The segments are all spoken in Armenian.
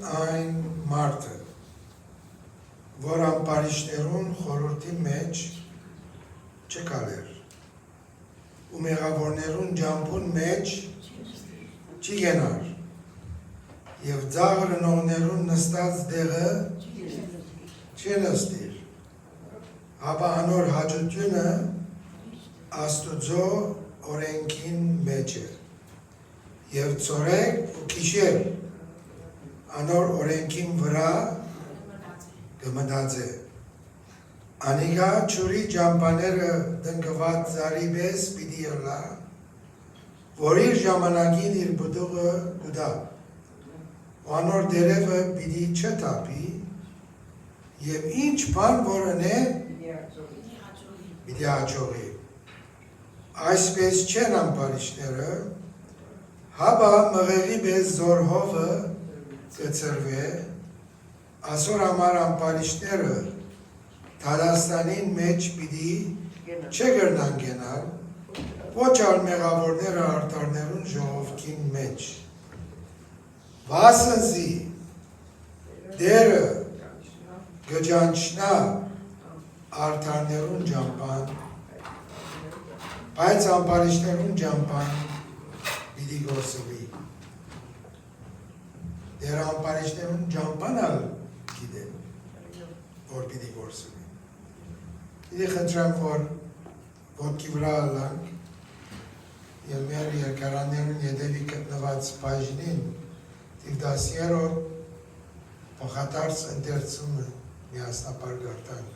Այն մարդը, որ ամպարիշներուն խորհրդի մեջ չկալեր, ու մեղավորներուն ջամփուն մեջ չի գենար, և ձաղ ռնողներուն նստած դեղը չի նստիր, ապա անոր հաջությունը Աստուծո օրենքին մեջ է, և ծորեք ու կիշեր անոր օրենքին վրա գմնած է։ Անիգա չուրի ջամպաները դնգված զարի բես պիտի ըլա, որ իր ժամանակին իր բդուղը գուդա, ու անոր դերևը պիտի չտապի, և ինչ բան որ ընե պիտի հաջողի։ Այսպես չեն ամպարիշները, հաբա մղեղի բես զորհովը կծրվե, ասոր համար ամպարիշները Թադաստանին մեջ պիտի չգրնան գենալ, ոչ ալ մեղավորները արտարներուն ժողովքին մեջ։ Վասնզի դերը գջանչնա արտարներուն ջամպան, բայց ամպարիշներուն ջամպան պիտի գործվի։ Դերը ամպարիշներուն ջամպան ալ գիտեն, որ պիտի գործվի։ Պիտի խնդրեմ, որ ոտքի վրա ալանք, և մեր երկարաններուն ետևի գտնված բաժնին տիվդասիերոտ փոխադարձ ընթերցումը միասնապար գարտանք։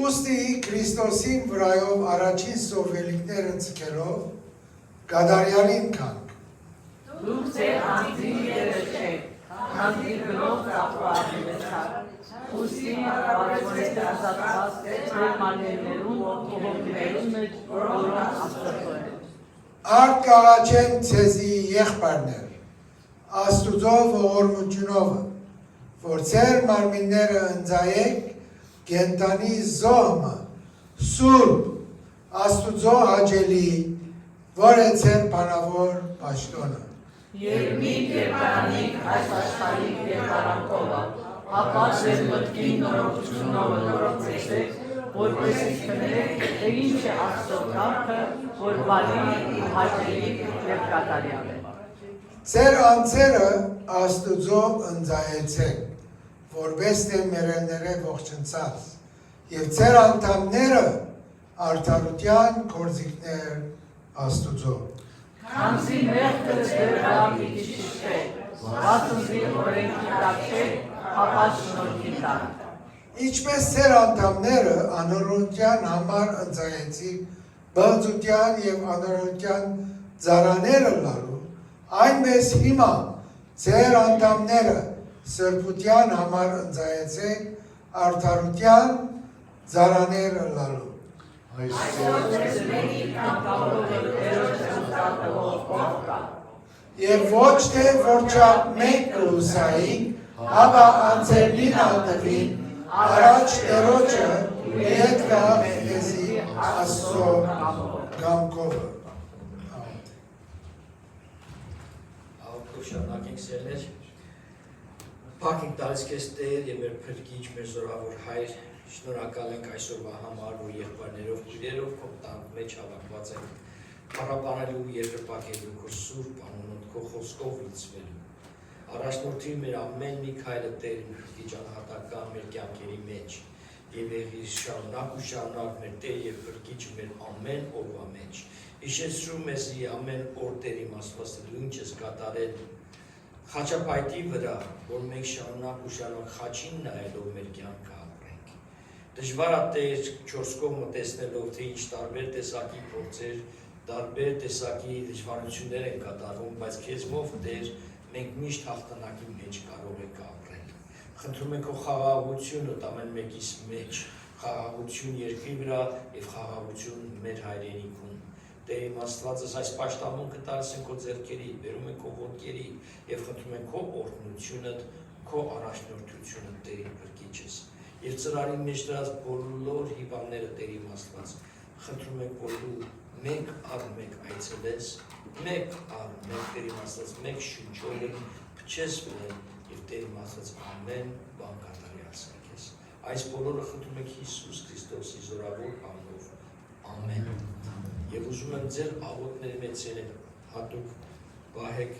Ուստի Քրիստոսին վրայով առաջին սովելիքները ցկելով գադարյալին կանք։ Դուք ձեր անձին երեխեք, անձին գրով ծապրահին լեցար, ուստի բարևորեք ազատված ձեր մաներներուն ողողներուն մեջ, որոնք աստծո են։ Արդ կաղաչեմ ձեզի եղբայրներ, Աստուծո ողորմությունով, որ ձեր մարմինները ընձայեք կենտանի զոհը, սուրբ, Աստուծո հաճելի, որ է ձեր բանավոր պաշտոնը։ Եվ մի կերպարանիք այս աշխարհիկ կերպարանքովը, ապա ձեր մտքին նորոգությունով նորոգվեցեք, որպեսզի քննեք, թե ինչ է Աստծո կարգը, որ բարի, հաճելի և կատարյալ է։ Ձեր անձերը Աստուծո ընձայեցեք, որպես թե մերելները ողջնցած, և ձեր անդամները արդարության գործիքներ Աստուծո։ Քանզի մեղքը ձեր վրա պիտի շիշվեք, վասնզի օրենքի տակ չեք, ապա շնորհքի տակ։ Ինչպես ձեր անդամները անօրենության համար ընձայեցիք բղծության և անօրենության ծառաները լալու, այնպես հիմա ձեր անդամները սրբության համար ընձայեցեք արդարության ծառաները լալու։ Այսօր ձեզ մեկի կամքավորը Տերոջ ընթատվող կողքա։ Եվ ոչ թե որչափ մենք կլուսայինք, հապա անձերնին ալտվին, առաջ Տերոջը ետ կա մեզի Աստծո գամքովը։ Շարունակենք սերներ, փակ ենք տալիս քեզ Տեր և մեր փրկիչ, մեր զորավոր Հայր, շնորհակալ ենք այսօրվա համար, որ եղբայրներով, քույրերով քո տան մեջ հավաքված ենք, փառաբանելու, երկրպագելու քո սուրբ անունոտ, քո խոսքով լցվելու։ Առաջնորդի մեր ամեն մի քայլը Տեր մեր փրկիչ անհատական մեր կյանքերի մեջ և եղիր շարունակ ու շարունակ մեր Տեր և փրկիչ մեր ամեն օրվա մեջ։ Հիշեցրու մեզի ամեն օր Տեր իմ Աստված դու ինչ ես կատարել խաչապայտի վրա, որ մենք շարունակ ու շարունակ խաչին նայելով մեր կյանքը ապրենք։ Դժվար է Տեր չորս կողմը տեսնելով, թե ինչ տարբեր տեսակի փորձեր, տարբեր տեսակի դժվարություններ են կատարվում, բայց քեզմով Տեր մենք միշտ հաղթանակի մեջ կարող ենք ապրել։ Խնդրում ենք քո խաղաղությունը ամեն մեկիս մեջ, խաղաղություն երկրի վրա և խաղաղություն մեր հայրենիքում։ Տեր իմ Աստվածս այս պաշտամունքը տալիս են քո ձեռքերի, բերում են քո ոտքերի և խնդրում են քո օրհնությունը, քո առաջնորդությունը Տեր իմ փրկիչս։ Եվ ծրարի մեջ դրած բոլոր հիվանդները Տեր իմ Աստված, խնդրում ենք, որ դու մեկ առ մեկ այցելես, մեկ առ մեկ Տեր իմ Աստված, մեկ շնչով փչես վրան եւ Տեր իմ Աստված ամեն բան կատարի ասել քեզ։ Այս բոլորը խնդրում ենք Հիսուս Քրիստոսի զորավոր անունով։ Ամեն։ Եվ ուզում եմ ձեր աղոթների մեջ հատուկ պահեք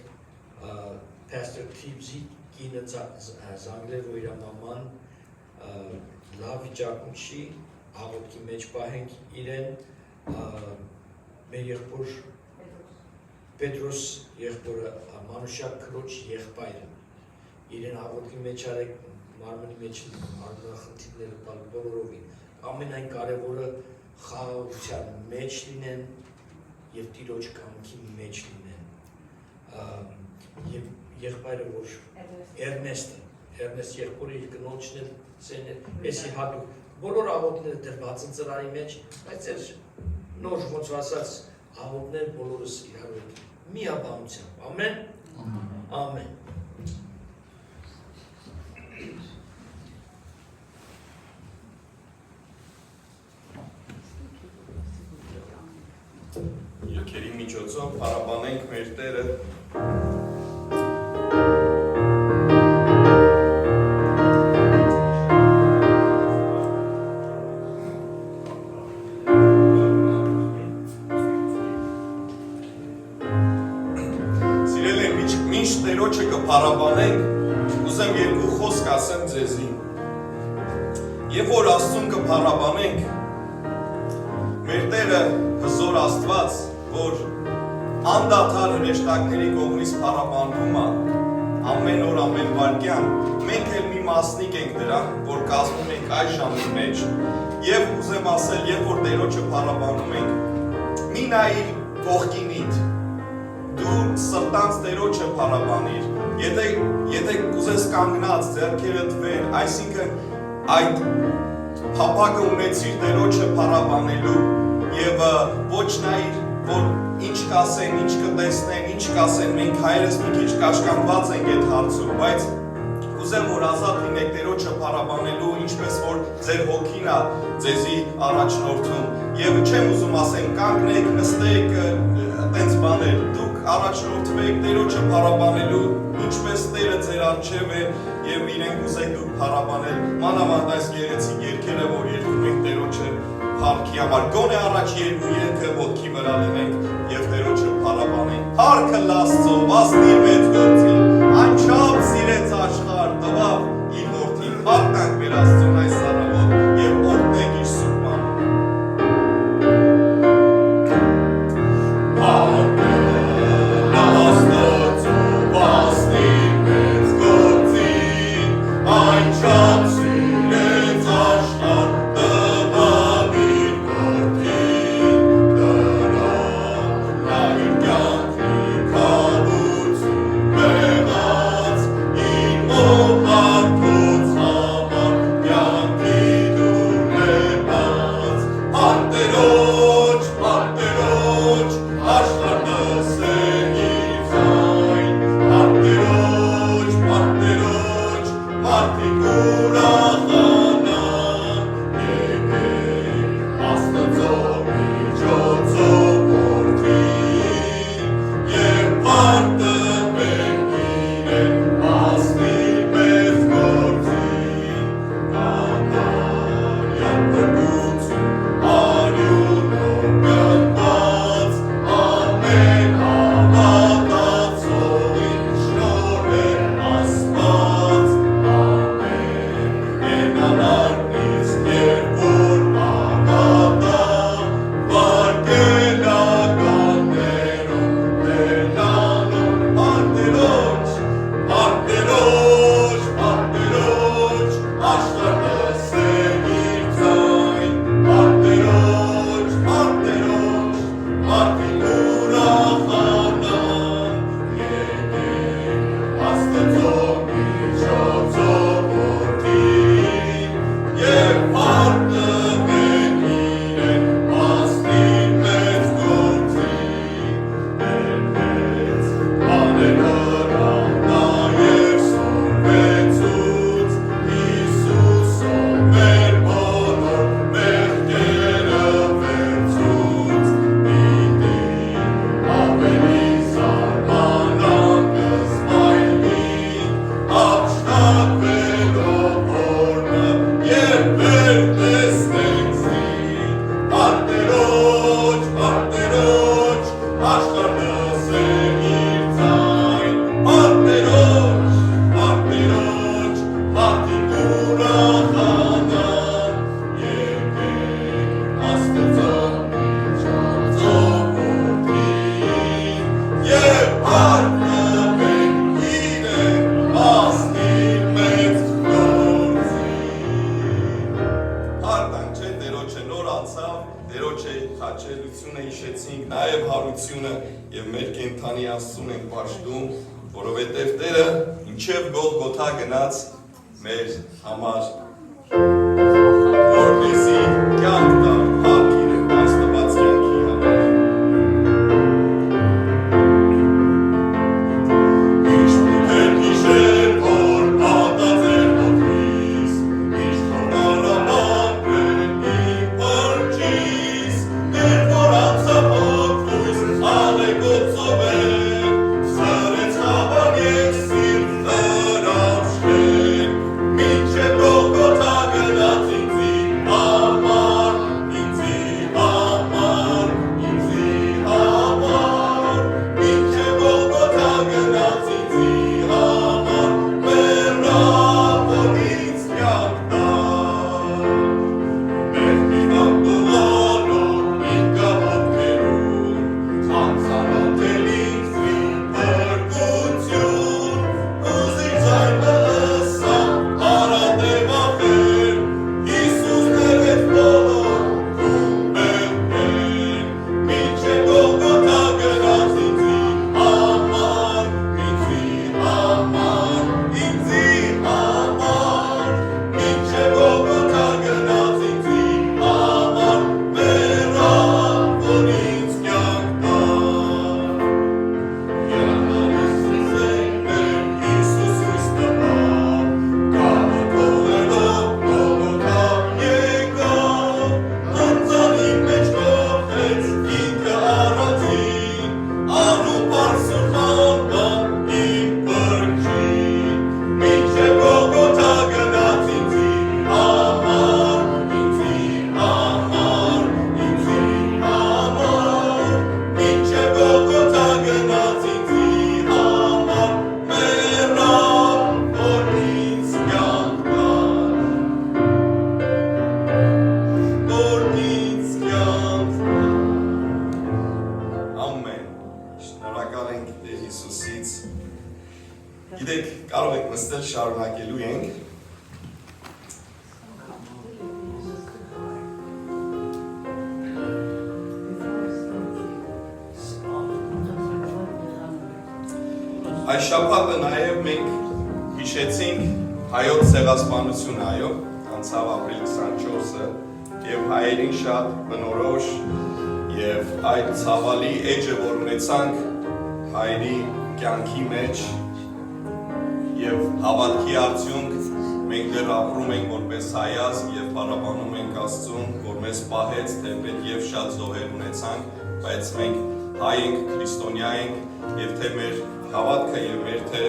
Pastor Tibbs-ի կինը զանգլեր, որ իր մաման լավ վիճակում չի, աղոթքի մեջ պահենք իրեն, մեր եղբոր Պետրոս եղբորը Մանուշակ քրոջ եղբայրը, իրեն աղոթքի մեջ արեք, մարմնի մեջ արմունախնդիրները տալ բոլորովին, ամենայն կարևորը խաղաղության մեջ լինեն և Տիրոջ կամքի մեջ լինեն, և եղբայրը որ Էրնեստ եղբորը իր կնոջն էլ սեն է, եսի հատուկ, բոլոր աղոթները դրված են ծրարի մեջ, բայց էր նոր ոնց ասած աղոթներ բոլորս իրար հետ միաբանությամբ, ամեն, ամեն։ Ելքերի միջոցով փառաբանենք մեր Տերը։ Տերոջը կփառաբանենք, ուզեմ երկու խոսք ասեմ ձեզի։ Եվ որ Աստծուն կփառաբանենք, մեր Տերը հզոր Աստված, որ անդադար հրեշտակների կողմից փառաբանվում է, ամեն օր, ամեն վայրկյան, մենք էլ մի մասնիկ ենք դրան, որ կազմում ենք այս ժամի մեջ, եւ ուզեմ ասել, երբ որ Տերոջը փառաբանում ենք, մի նայիր կողքինիդ, դու սրտանց Տերոջը փառաբանիր, եթե կուզես կանգնած, ձեռքերդ վեր, այսինքն այդ փափագը ունեցիր Տերոջը փառաբանելու եւ ոչ նայիր, որ ինչ կասեն, ինչ կտեսնեն, ինչ կասեն, մենք հայերս մի քիչ կաշկանդված ենք այդ հարցում, բայց կուզեմ, որ ազատ լինեք Տերոջը փառաբանելու, ինչպես որ ձեր հոգին է ձեզի առաջնորդում եւ չեմ ուզում ասեմ կանգնեք, նստեք, այդպես բաներ, դուք առաջնորդվեք Տերոջը փառաբանելու, ինչպես Տերը ձեր առջև է եւ իրենք կուզեք դուք փառաբանել, մանավանդ այս գեղեցիկ երգերը, որ երգում ենք Տերոջը փառքի համար, գոնե առաջ երկու երգը ոտքի վրա լինենք եւ Տերոջը փառաբանենք։ Փառքը Աստծո, վասնի մեծ գործին, անչափ սիրեց աշխարհ, տվավ իր որդին, փառք մեր Աստծուն այս առավոտ եւ օրհնենք իր սուրբ անունը։ Thank you. հիշեցինք նաև հարությունը եւ մեր կենթանի Աստծուն ենք պաշտում, որովհետեւ Տերը ինչեւ Գողգոթա գնաց մեր համար, որպեսզի կյանք տա փառք իրեն այս տված կյանքի համար։ Գիտեք, կարող եք նստել, շարունակելու ենք։ Այս շաբաթը նաև մենք հիշեցինք հայոց ցեղասպանությունը, այո, անցավ ապրիլի 24-ը, եւ հայերին շատ բնորոշ եւ այդ ցավալի էջը, որ ունեցանք հայերի կյանքի մեջ եւ հավատքի արդյունք մենք դեռ ապրում ենք որպես հայազգ եւ փառաբանում ենք Աստծուն, որ մեզ պահեց, թեպետ եւ շատ զոհեր ունեցանք, բայց մենք հայ ենք, քրիստոնյա ենք եւ թե մեր հավատքը եւ մեր թե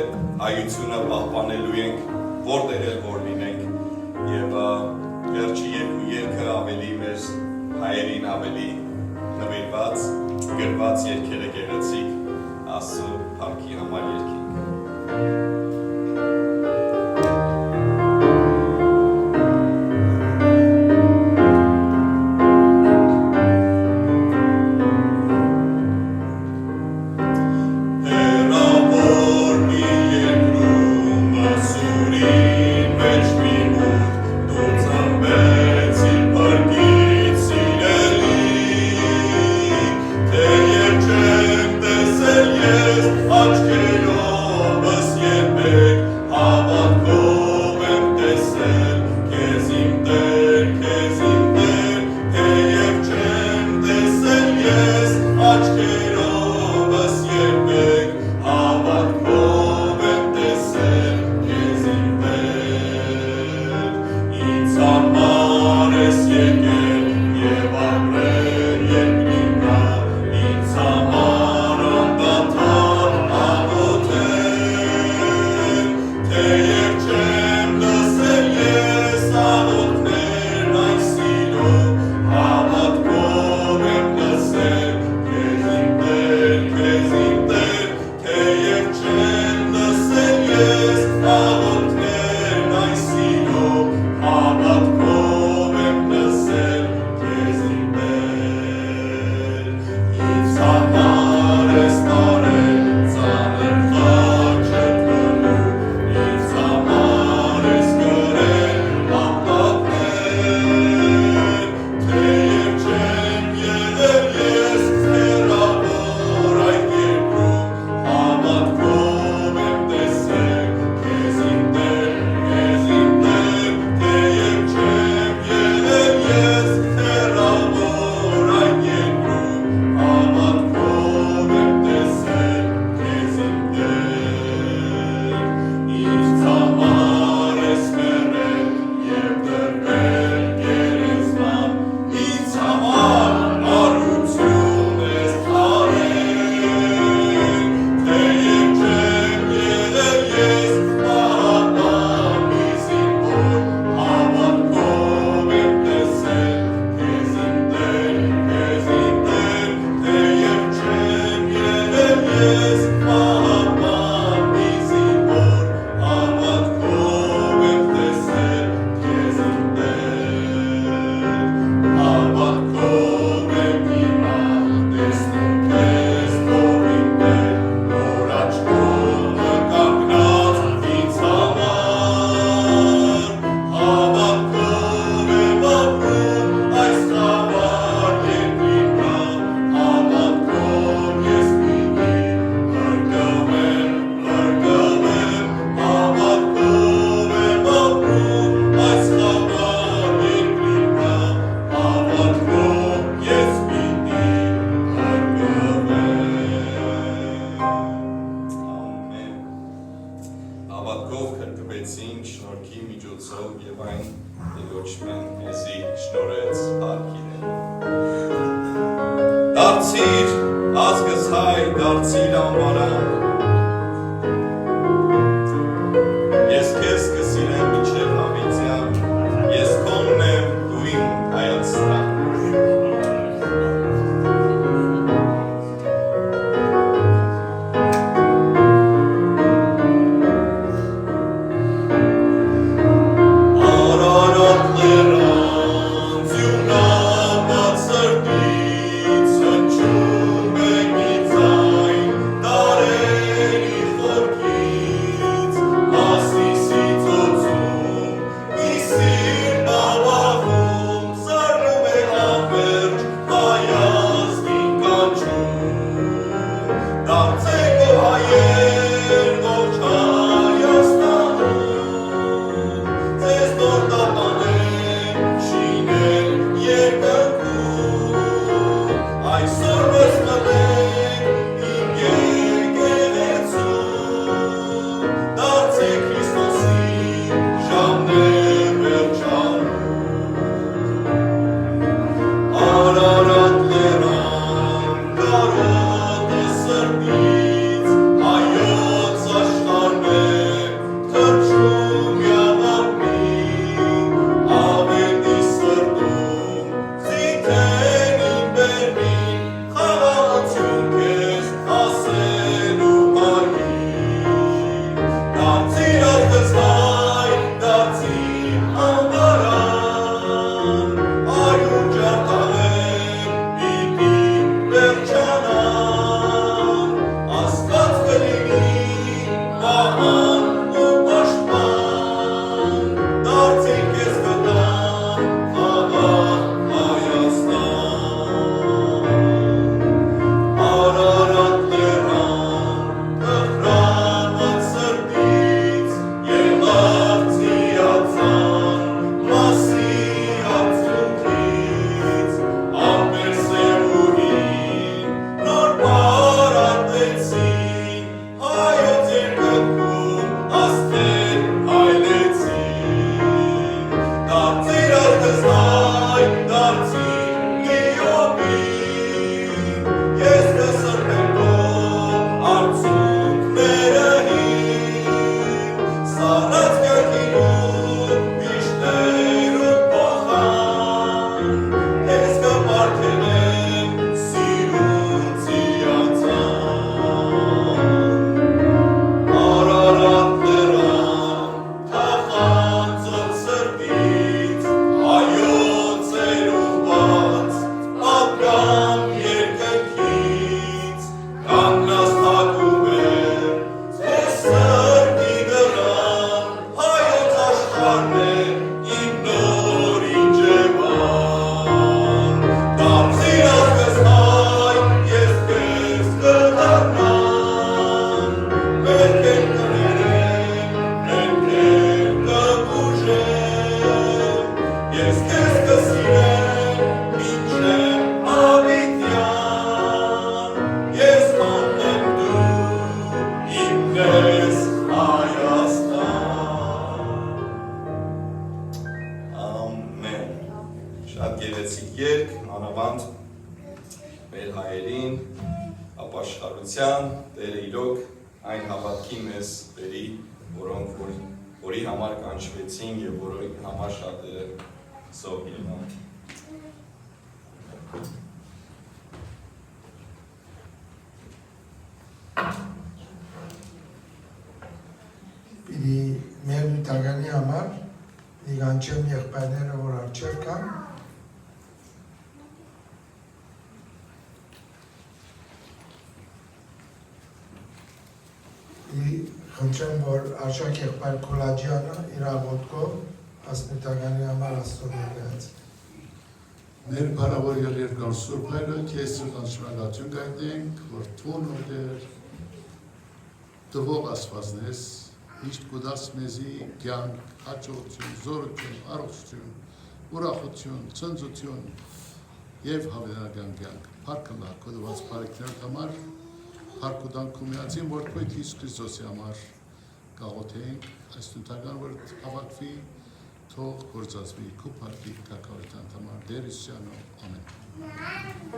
հայությունը պահպանելու ենք, որտեղ էլ որ լինենք եւ վերջի երկու երգը ավելի մեր հայերին ավելի նվիրված, գրված երգերը գեղեցիկ Աստծո փառքի համար երգենք։ Aşk հավատքով քրկվեցին շնորհքի միջոցով եւ այն Տիրոջմեն մեզի շնորհեց հարկիրեն։ Դարձիր ազգս հայ, դարձիր անվարան, ես քեզ կսիրեմ մինչև հավիտյան, ես քոնն եմ, դու իմ Հայաստան։ Պիտի մեր նյութականի համար իգանչեմ եղբայրները, որ արջեր կան, խնդրեմ, որ արժակ եղբայր Քոլաջյանը իր աղոթքով ասնիտականի համար աստորներից։ Մեր բարավոր երկար Սուրբ Հայրը, քեզ սրտան շնորհակալություն կայնենք, որ թուն ուտեր տվող Աստվածն ես, միշտ կուտաս մեզի կյանք, հաջողություն, զորություն, առողջություն, ուրախություն, ցնծություն եւ հավերական կյանք։ Փառք Աստծո, կոդված բարիքներդ համար, փառք ու տանք քո միածին որդու Հիսուս Քրիստոսի համար, գաղութենք այս նույնական որ հավաքվի թող գործածվի կուպարկի կակավետան համար դեր իսյանով ամեն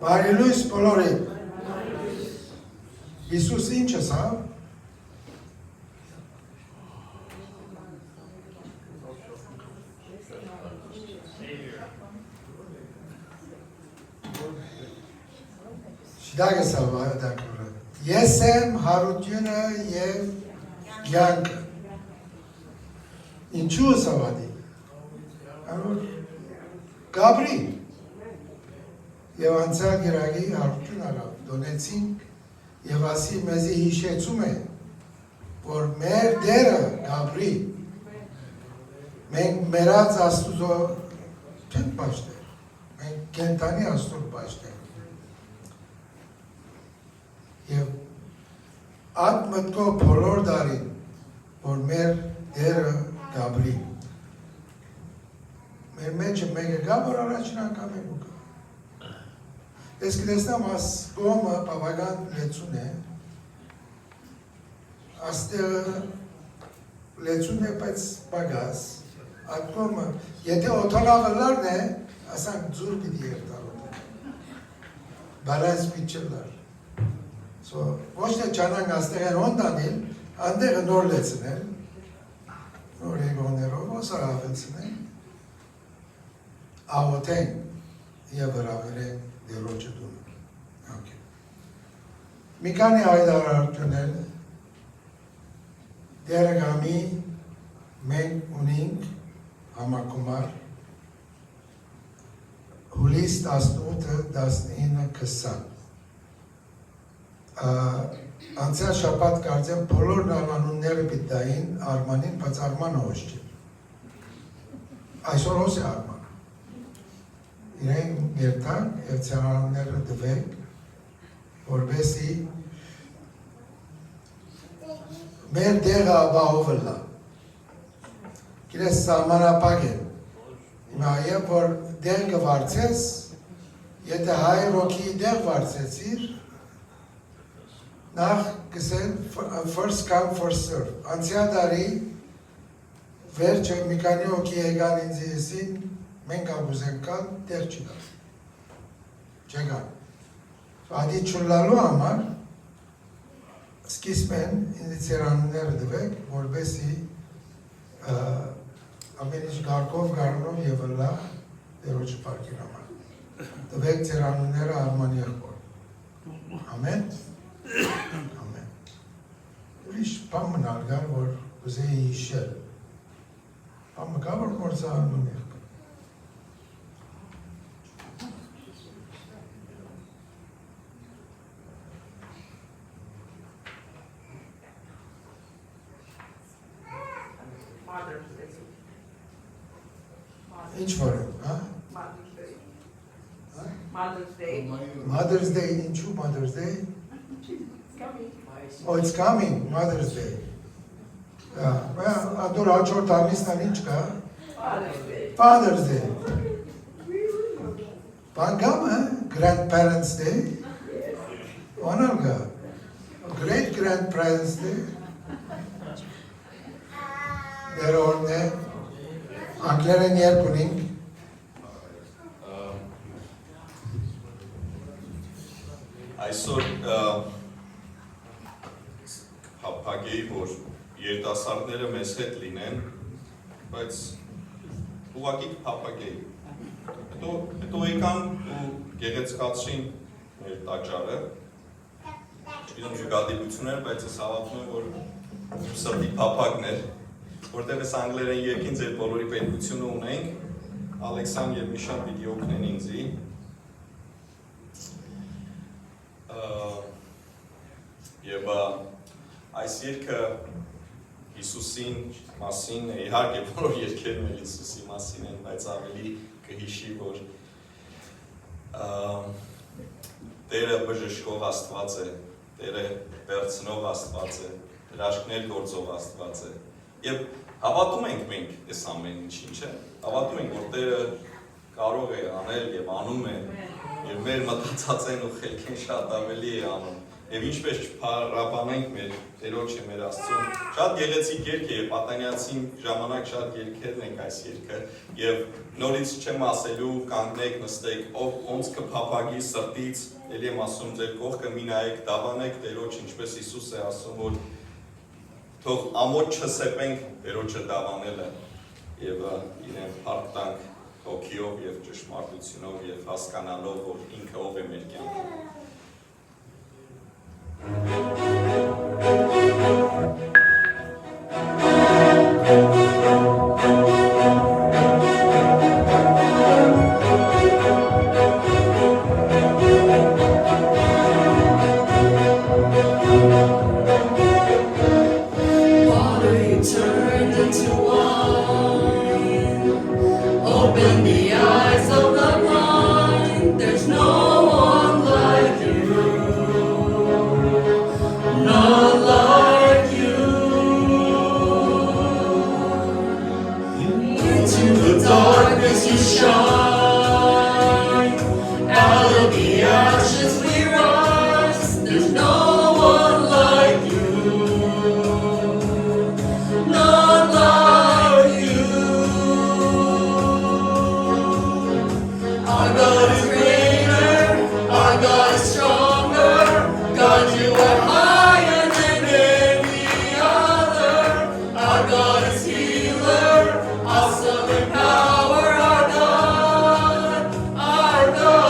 Բարի լույս բոլորին։ Հիսուս ինչ ես, հա? Շիդագ ես ալվա, դակուրը։ Ես եմ հարությունը և կյանքը։ Ինչու ես ավադի։ Արոր, Գաբրի։ Եվ անցյալ գիրագի հարություն արավ, դոնեցինք և ասի մեզի հիշեցում է, որ մեր դերը Գաբրի, մենք մերած աստուզո չենք պաշտեր, մենք կենտանի աստուր պաշտեր։ Եվ այդ մտքով բոլոր դարին, որ մեր դերը Գաբրի։ Մեր մեջը մեկը գա, որ առաջին անգամ ենք ուկա։ Ես կտեսնամ աս կողմը բավական լեցուն է, աստեղը լեցուն է, բայց բագաս, այդ կողմը, եթե օթանավըլարն է, ասանք ձուր պիտի երտարոտ է, բարայս պիչելար։ Ոչ թե չանանք աստեղեն հոն դանել, անդեղը նոր լեցնել, նոր եգոներով, ոսար ավեցնել, աղոթենք և վրավերենք դերոջը դունը։ Մի կանի հայդարարությունել դերը գամի մենք ունինք համակումար հուլիս 18-19-20 անցյալ շապատ կարծեմ բոլոր նալանունները պիտային Արմանին, բայց Արմանը հոչ չէ։ Այսօր հոս է Արման։ Իրեն երթանք և ծանանունները դվենք, որբեսի մեր դեղը աբահով լա։ Կիրես սահմանապակ են։ Հիմա եվ որ դեղ կվարձես, եթե հայ ռոքի դեղ վարձեցիր, նախ կսեն first come, first serve։ Անցյալ դարի վերջը մի կանի հոգի եկան ինձ եսին, մենք ագուզենք կալ, դեղ չի դար։ Չեկան։ Ադի չուլալու համար, սկիսմ են ինձ ծերանունները դվեք, որբեսի ամեն ինչ գարկով գարնով և լա դերոջը պարկիր համար։ Դվեք ծերանունները Արմանի եղբոր։ Ամեն։ Ամեն։ Ուրիշ բան մնալ գար, որ ուզեի հիշել։ Բան մկա, որ գործը Արմանի եղբոր։ Ինչ որ եմ, հա? Mother's Day. Mother's Day, ինչու Mother's Day? Oh, it's coming, Mother's Day. Ադոր հաջորդ ամիսնան ինչ կա? Father's Day. Father's Day. Bangam, Grandparents' Day. Onalga. Great Grandparents' Day. They're all there. Angler and Yerkuning. Այսօր հապագեի, որ երիտասարդները մեզ հետ լինեն, բայց ուղղակի հապագեի։ Հետո եկան ու գեղեցկացրին մեր տաճարը, չգիտեմ զուգադիպություններ, բայց ես հավատում եմ, որ սրտի փափագն էր, որտեղ ես անգլերեն երկին ձեր բոլորի պետությունը ունենք, Ալեքսան և Միշան պիտի օգնեն ինձի, Եվ այս երկը Հիսուսին մասին է, իհարկե բոլոր երկերն էլ Հիսուսի մասին են, բայց ավելի կհիշի, որ Տերը բժշկող Աստված է, Տերը վերցնող Աստված է, հրաշքներ գործող Աստված է։ Եվ հավատում ենք մենք այս ամեն ինչին, չէ՞։ Հավատում ենք, որ Տերը կարող է անել եւ անում է, եւ մեր մտածածեն ու խելքեն շատ ավելի է անում։ Եվ ինչպես չփառաբանենք մեր Տերոջը, մեր Աստծուն, շատ գեղեցիկ երգ է, եւ պատանյացին ժամանակ շատ երգերն ենք այս երգը, եւ նորից չեմ ասելու, կանգնեք, նստեք, ով ոնց կփափագի սրտից, ելի եմ ասում, ձեր կողքը մի նայեք, դավանեք Տերոջ, ինչպես Հիսուս է ասում, որ թող ամոթ չսեպենք Տերոջը դավանելը եւ իրեն փառք տանք հոգիով եւ ճշմարտությունով եւ հասկանալով, որ ինքը ով է մեր կյանքում։ Open the eyes of the blind, there's no one like you, none like you. Into the darkness you shine, out of the ashes we rise, there's no one like you, none like you. Our God is greater, our God is stronger, God, you are higher than any other. Our God is healer, awesome in power, our God, our God.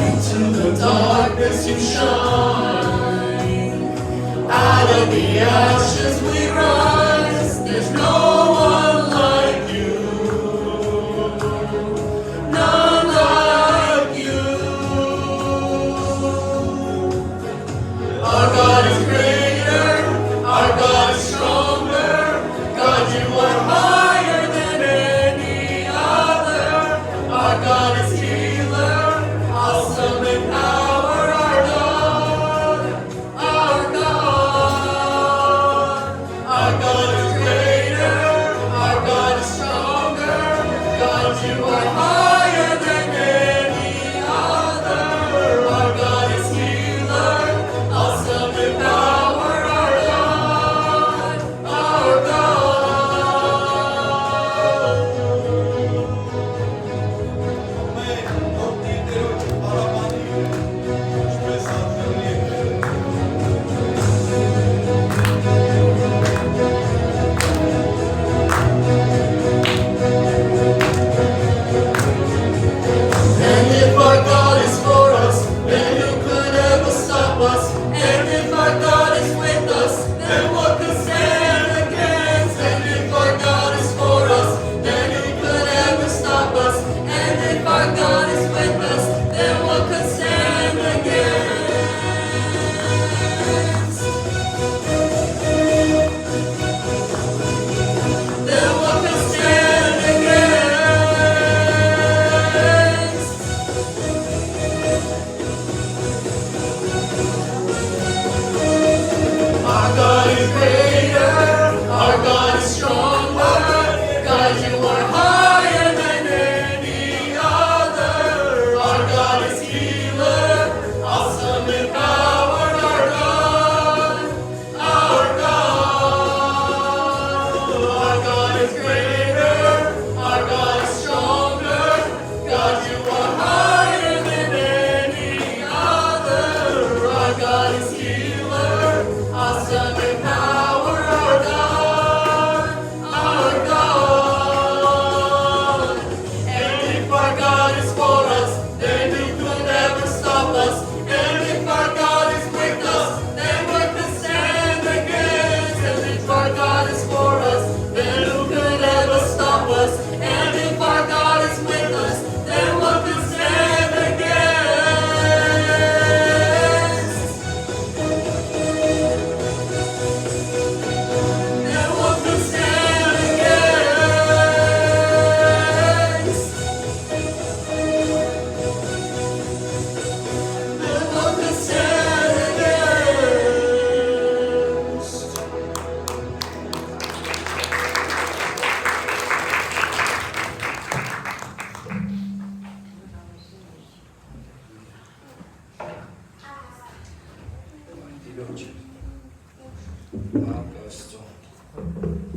Into the darkness you shine, out of the ashes we rise, there's no one like you, none like you. Our God is greater, our God is stronger, God, you are higher than any other. Our God is healer, awesome in power, our God, our God, our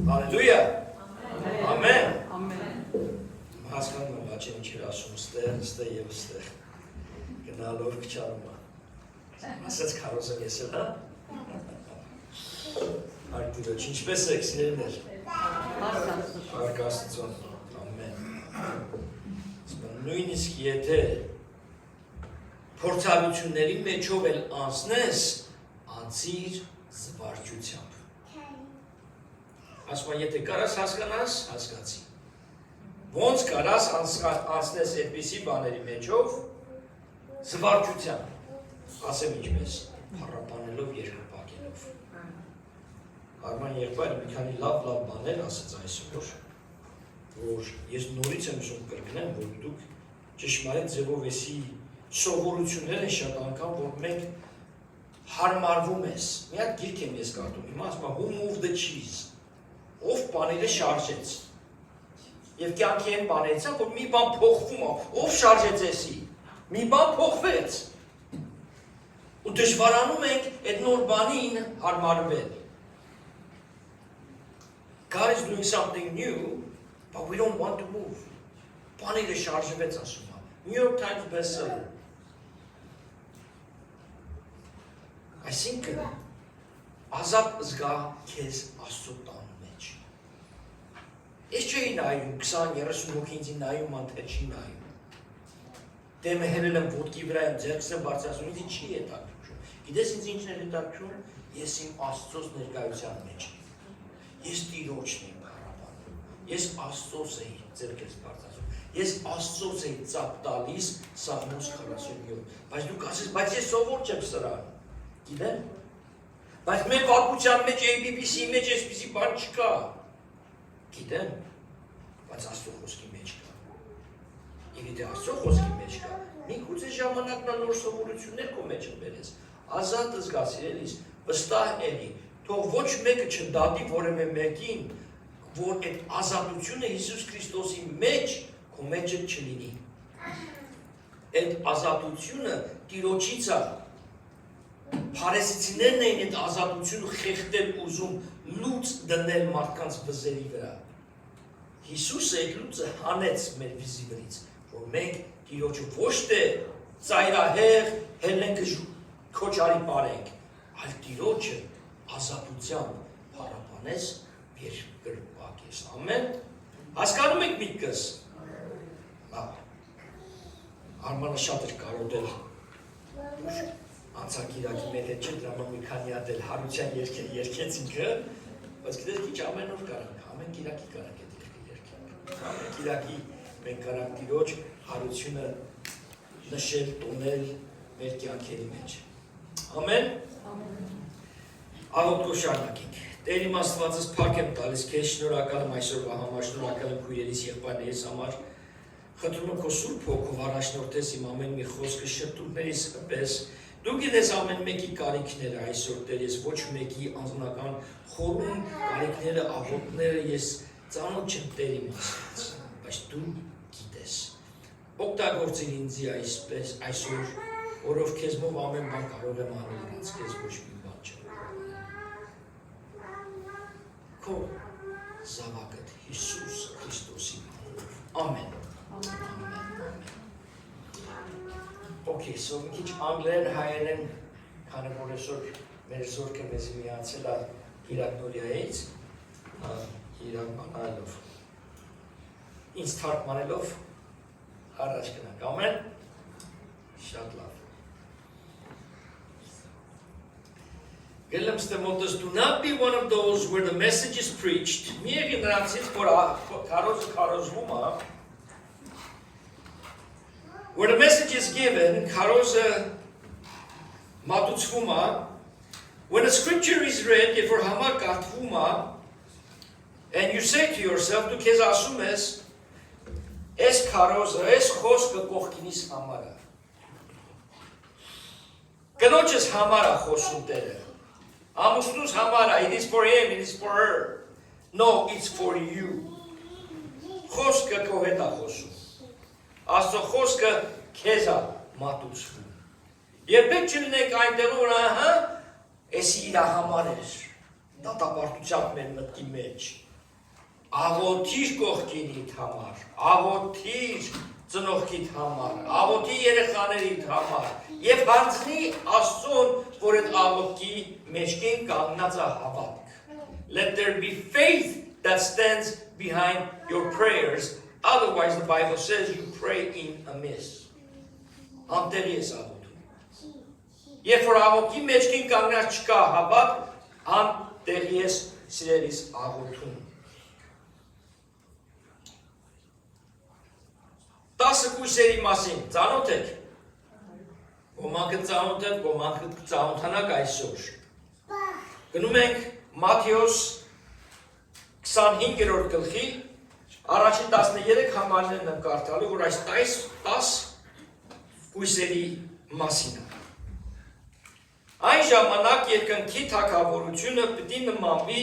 Հալելույա։ Ամեն։ Ամեն։ Հասկանում եմ աչեն ինչեր ասում ստեղ և ստեղ։ Գնալով կչարում է։ Ասեց քարոզը ես էլ, հա։ Արտիրոջ, ինչպես եք սիրելներ։ Փառք Աստծուն։ Ամեն։ Նույնիսկ եթե փորձառությունների մեջով էլ անցնես, անցիր զվարճությամբ։ Ասում եմ, եթե կարաս հասկանաս, հասկացի։ Ոնց կարաս անցնես այդպիսի բաների մեջով, զվարճությամբ, ասեմ ինչպես, փառաբանելով երկրպագելով։ Արման եղբայրը մի քանի լավ բաներ ասեց այսօր, որ ես նորից եմ ուզում կրկնեմ, որ դուք ճշմարիտ ձևով էսի սովորություններ են շատ անգամ, որ մենք հարմարվում ես։ Մի հատ գիրք եմ ես կարդում, հիմա ասում եմ Who moved the cheese, ով բաները շարժեց։ Եվ կյանքի են բաներից, որ մի բան փոխվում է, ով շարժեց էսի, մի բան փոխվեց։ Ու դժվարանում ենք այդ նոր բանին հարմարվել։ God is doing something new, but we don't want to move. Բաները շարժվեց ասում է։ New York Times bestseller։ Այսինքն ազատ զգա քեզ Աստծո տան մեջ։ Ես չէի նայում 20-30 հոգի ինձ նայում, անթեր չի նայում։ Դեմը հելել եմ ոտքի վրա եմ, ձեռքս եմ բարձրացնում, ինձ չի հետաքրքրում։ Գիտես ինձ ինչն է հետաքրքրում, ես իմ Աստծոս ներկայության մեջ եմ։ Ես Տիրոջն եմ փառաբանում։ Ես Աստծոս էի ձեռքս բարձրացնում։ Ես Աստծոս էի ծափ տալիս Սաղմոս 47։ Բայց դու կասես, բայց ես սովոր չեմ սրան։ Գիտեմ։ Բայց մեր վարքության մեջ ABBC-ի մեջ այսպիսի բան չկա։ Գիտեմ։ Բայց Աստծո խոսքի մեջ կա։ Եվ եթե Աստծո խոսքի մեջ կա, մի գուցե ժամանակն նոր սովորություններ քո մեջ բերես։ Ազատ զգաս իրենից, վստահ էլի։ Թող ոչ մեկը չդատի որևէ մեկին, որ այդ ազատությունը Հիսուս Քրիստոսի մեջ քո մեջը չլինի։ Այդ ազատությունը Տիրոջից է։ Փարեսիցիներն էին այդ ազատությունը խեղդել ուզում լուծ դնել մարդկանց վզերի վրա։ Հիսուսը այդ լուծը հանեց մեր վիզի վրից, որ մենք Տիրոջը ոչ թե ծայրահեղ հելենք քոչարի պարենք, այլ Տիրոջը ազատությամբ փառաբանես երկրպագես։ Ամեն։ Հասկանում եք միտքս։ Արմանը շատ էր կարոտել անցակիրակի մեր հետ չէ, դրա մի քանի հատ էլ հարության երգեր երգեց ինքը, բայց գիտես քիչ ամեն օր կարանք, ամեն կիրակի կարանք այդ երգը երգենք։ Ամեն կիրակի մենք կարանք Տիրոջ հարությունը նշել, տոնել մեր կյանքերի մեջ։ Ամեն։ Աղոթքով շարունակենք։ Տեր իմ Աստվածս, փառք եմ տալիս քեզ, շնորհակալ եմ այսօրվա համար, շնորհակալ եմ քույրերիս եղբայրներիս համար։ Խնդրում եմ քո Սուրբ Հոգով առաջնորդես իմ ամեն մի խոսքը շրթունքներիս պես։ Դու գիտես ամեն մեկի կարիքները այսօր Տեր, ես ոչ մեկի անձնական խորհում կարիքները, աղոթքները ես ծանոթ չեմ Տեր իմ Աստված, բայց դու գիտես։ Օգտագործիր ինձ այսօր, որով քեզմով ամեն բան կարող եմ անել, ինձ քեզ ոչ մի բան չեմ։ Քո զավակդ Հիսուս Քրիստոսի անունով։ Ամեն։ Okay, so մի քիչ անգլերեն, հայերեն, քանի որ այսօր մեր զորքը մեզ միացել է Իրատնորիայից, իրականալով, ինձ թարգմանելով առաջ գնանք, ամեն, շատ լավ։ Գելեմ ստեմոտս, do not be one of those where the message is preached, մի եղի նրանցից, որ քարոզվում է, where the message is given, քարոզը մատուցվում է, when a scripture is read, երբ որ համար կարդվում է, and you say to yourself, դու քեզ ասում ես, այս քարոզը, այս խոսքը կողքինիս համար է։ Կնոջս համար է խոսում Տերը։ Ամուսնուս համար է, it is for him, it is for her. No, it's for you. Խոսքը քո հետ է խոսում։ Աստծո խոսքը քեզ է մատուցվում։ Երբեք չլինեք այնտեղ որ ահա, էսի իր համար էր։ դատապարտությամբ մեր մտքի մեջ։ Աղոթիր կողքինիդ համար, աղոթիր ծնողքիդ համար, աղոթի երեխաներիդ համար եւ հանձնի Աստծուն, որ այդ աղոթքի մեջքին կանգնած է հավատք։ Let there be faith that stands behind your prayers, otherwise the Bible says you pray in amiss. Անտեղի ես աղոթում։ Երբ որ աղոթքի մեջքին կանգնած չկա հավատք, անտեղի ես սիրելիս աղոթում։ 10 կույսերի մասին ծանոթ եք։ Ոմանք ծանոթ եք, ոմանք ծանոթանաք այսօր։ Գնում ենք Մատթեոս 25-րդ գլխի առաջին 13 համարներն եմ կարդալու, որ այս 10 կույսերի մասին է։ Այն ժամանակ երկնքի թագավորությունը պիտի նմանվի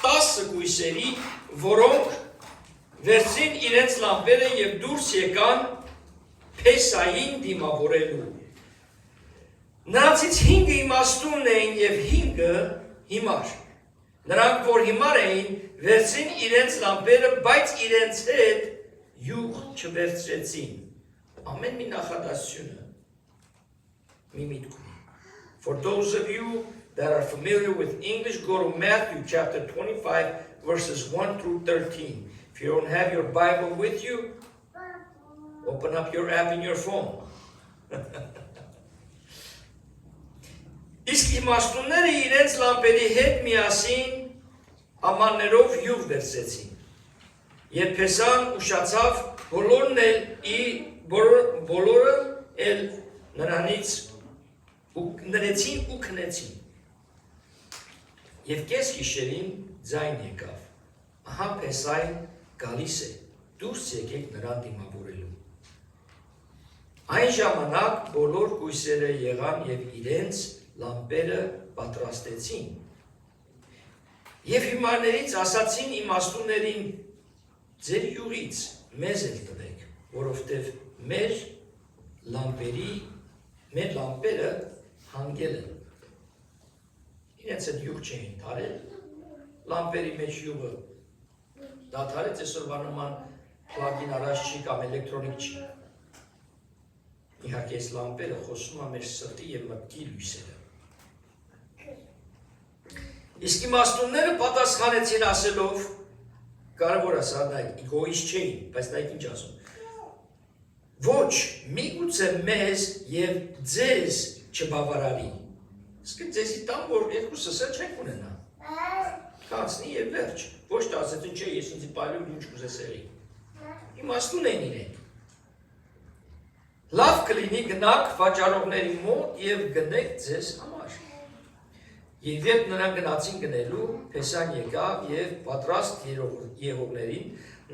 10 կույսերի, որոնք վերցին իրենց լամպերը եւ դուրս եկան Փեսային դիմավորելու։ Նրանցից 5-ը իմաստուն էին եւ 5-ը հիմար։ Նրանք, որ հիմար էին, վերցին իրենց լամպերը, բայց իրենց հետ յուղ չվերցրեցին։ Ամեն մի նախադասությունը մի միտք ունի։ For those of you that are familiar with English, go to Matthew chapter 25, verses 1 through 13. If you don't have your Bible with you, open up your app in your phone. Իսկ իմաստունները իրենց լամպերի հետ միասին ամաններով յուղ վերցրեցին։ Երբ Փեսան ուշացավ, բոլորը էլ նրանից նրեցին ու քնեցին։ Եվ կես գիշերին ձայն եկավ. Ահա Փեսային գալիս է, դուրս եկեք նրան դիմավորելու։ Այն ժամանակ բոլոր կույսերը եղան եւ իրենց լամպերը պատրաստեցին։ Եվ հիմարներից ասացին իմաստուններին. ձեր յուղից մեզ էլ տվեք, որովհետև մեր լամպերը հանգել են։ Իրենց այդ յուղ չէին թարել, լամպերի մեջ յուղը դադարեց, այսօրվա նման պլագին առաջ չի կամ էլեկտրոնիկ չի։ Իհարկե այս լամպերը խոսում է մեր սրտի եւ մտքի լույսերը։ Իսկ իմաստունները պատասխանեցին ասելով, կարևոր է սա նայեք, իգոիստ չէին, բայց նայեք ինչ ասում։ Ոչ, միգուցե մեզ եւ ձեզ չբավարարի։ Իսկ ձեզի տամ, որ երկուսս էլ չեք ունենա։ Կացնի եւ վերջ։ Ոչ թե ասեցին, չէ, ես ինձ պայլում ինչ կուզես երի։ Իմաստուն են իրենք։ Լավ կլինի գնաք վաճառողների մոտ եւ գնեք ձեզ համար։ Եվ երբ նրանք գնացին գնելու, Փեսան եկավ եւ պատրաստ եղողներին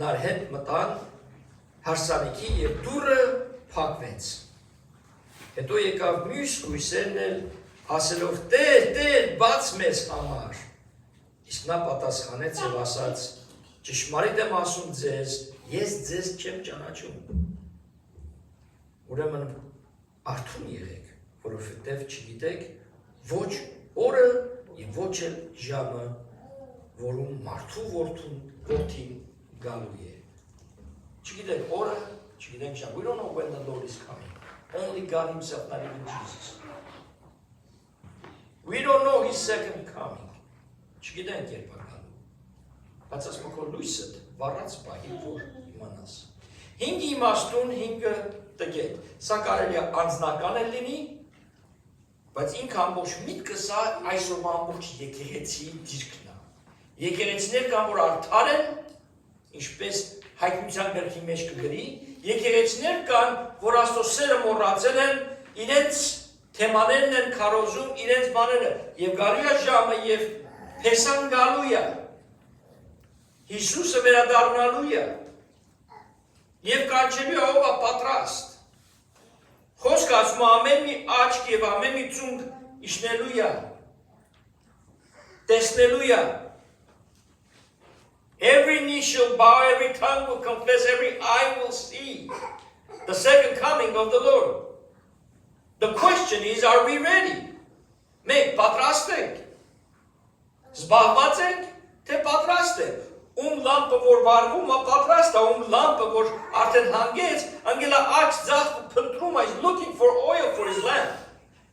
նար հետ մտան հարսանիքի եւ դուռը փակվեց։ Հետո եկավ մյուս կույսերն էլ ասելով. Տեր, բաց մեզ համար։ Իսկ նա պատասխանեց եւ ասաց. ճշմարիտ եմ ասում ձեզ, ես ձեզ չեմ ճանաչում։ Ուրեմն արթուն եղեք, որովհետև չգիտեք ոչ օրը եւ ոչ էլ ժամը, որում մարդու որդին գալու է։ Չգիտեք օրը, չգիտենք ժամը. We don't know when the Lord is coming. Only God himself, not even Jesus. We don't know his second coming. Չգիտենք երբ է գալու։ Բայց ասում քո լույսդ վառած պահի որ իմանաս։ 5 իմաստուն, 5 տգետ։ Սա կարելի է անձնական էլ լինի, բայց ինքը ամբողջ միտքը սա այսօրվա ամբողջ եկեղեցի դիրքն է։ Եկեղեցիներ կան, որ արդար են, ինչպես հայտնության գրքի մեջ կգրի, եկեղեցիներ կան, որ Աստծո սերը մոռացել են, իրենց թեմաներն են քարոզում, իրենց բաները, եւ գալու է ժամը եւ Փեսան գալու է։ Հիսուսը վերադառնալու է։ Եվ կանչելու է ով է պատրաստ։ Խոսքը ասում է ամեն մի աչք եւ ամեն մի ծունկ իջնելու է։ Տեսնելու է։ Every knee shall bow, every tongue will confess, every eye will see the second coming of the Lord. The question is, are we ready? Մենք պատրաստ ենք։ Զբաղված ենք, թե պատրաստ ենք։ Լամպը որ վարվում է պատրաստ է, լամպը որ արդեն հանգեց, անգելա աչ ձախ փնտրում է, is looking for oil for his lamp։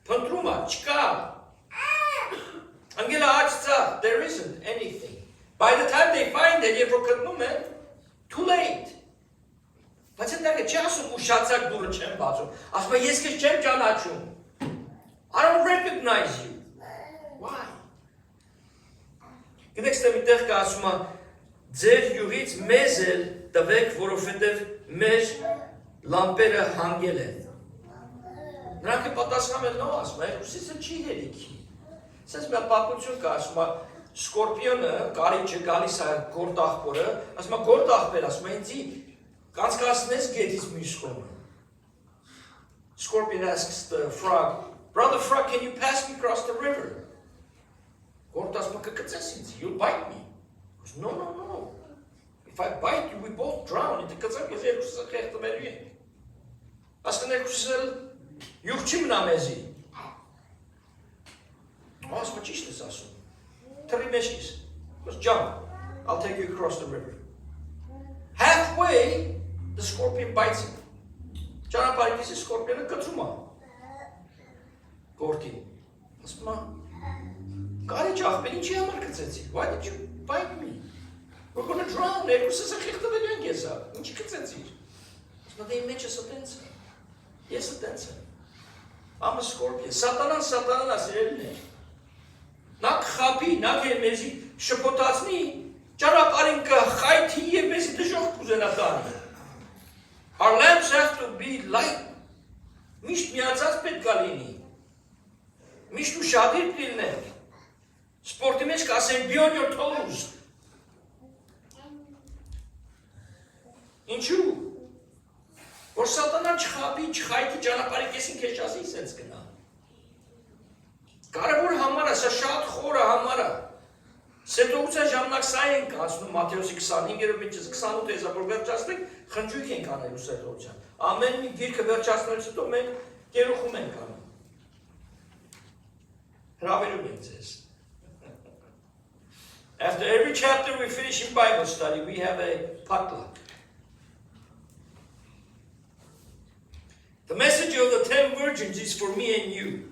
Փնտրում է, չկա։ Անգելա աչ ձախ, there isn't anything։ By the time they find it, երբ որ գտնում են, too late։ Բայց այնտեղ չի ասում ուշացակ դուրը չեմ բացում, ասում է ես քեզ չեմ ճանաչում։ I don't recognize you։ Why? Գիտեք, ստե միտեղ կա ասում է ձեր յուղից մեզ էլ տվեք, որովհետև մեր լամպերը հանգել են։ Նրանք է պատասխանել նո ասում է, ուսիսը չի հերիքի։ Սենց մի պատմություն կա, ասում է Սկորպիոնը, կարիճը գալիս է գործ աղբորը, ասում է գործ աղբեր, ասում է ինձի կանցկացնես գետից մյուս կողմը։ Scorpion asks the frog, Brother frog, can you pass me across the river? Գործ ասում է կկծես ինձ, you'll bite me. No. If I bite you, we both drown. It's because I'm going to get the berry. As can I sell you chimnamezi? Oh, it's much this also. 3 meshes. Just jump. I'll take you across the river. Halfway, the scorpion bites him. Jana parikis is scorpion and katruma. Gorkin. Asma. Why did you bite me? We're going to drown. But they make us attention. Yes, attention. I'm a scorpion. Satanan, Nak happy, nak mezi, shapotasni, Jaraparinka, Haiti, mezi the Jokuzenatani. Our lamps have to be light. Mish miazas petkalini. Mish tu shadir pilne. Sportimesh kasen be on your toes. Ինչու? Որ սատանան չխաբի, չխայթի ճանապարհի քեզ չասի սենց գնա։ Կարևոր համար է, սա շատ խորը համար է։ Սեպտոմբերցիա ժամանակ սա ենք ասում Մատթեոսի 25-րդ միջից 28 եզրափոր վերջացնենք, խնջույք ենք անելու սեպտոմբերցիան։ Ամեն մի գիրքը վերջացնելուց հետո մենք գերուխում ենք անում։ Հրավիրում ենք ձեզ։ After every chapter we finish in Bible study, we have a potluck. The message of the 10 virgins is for me and you.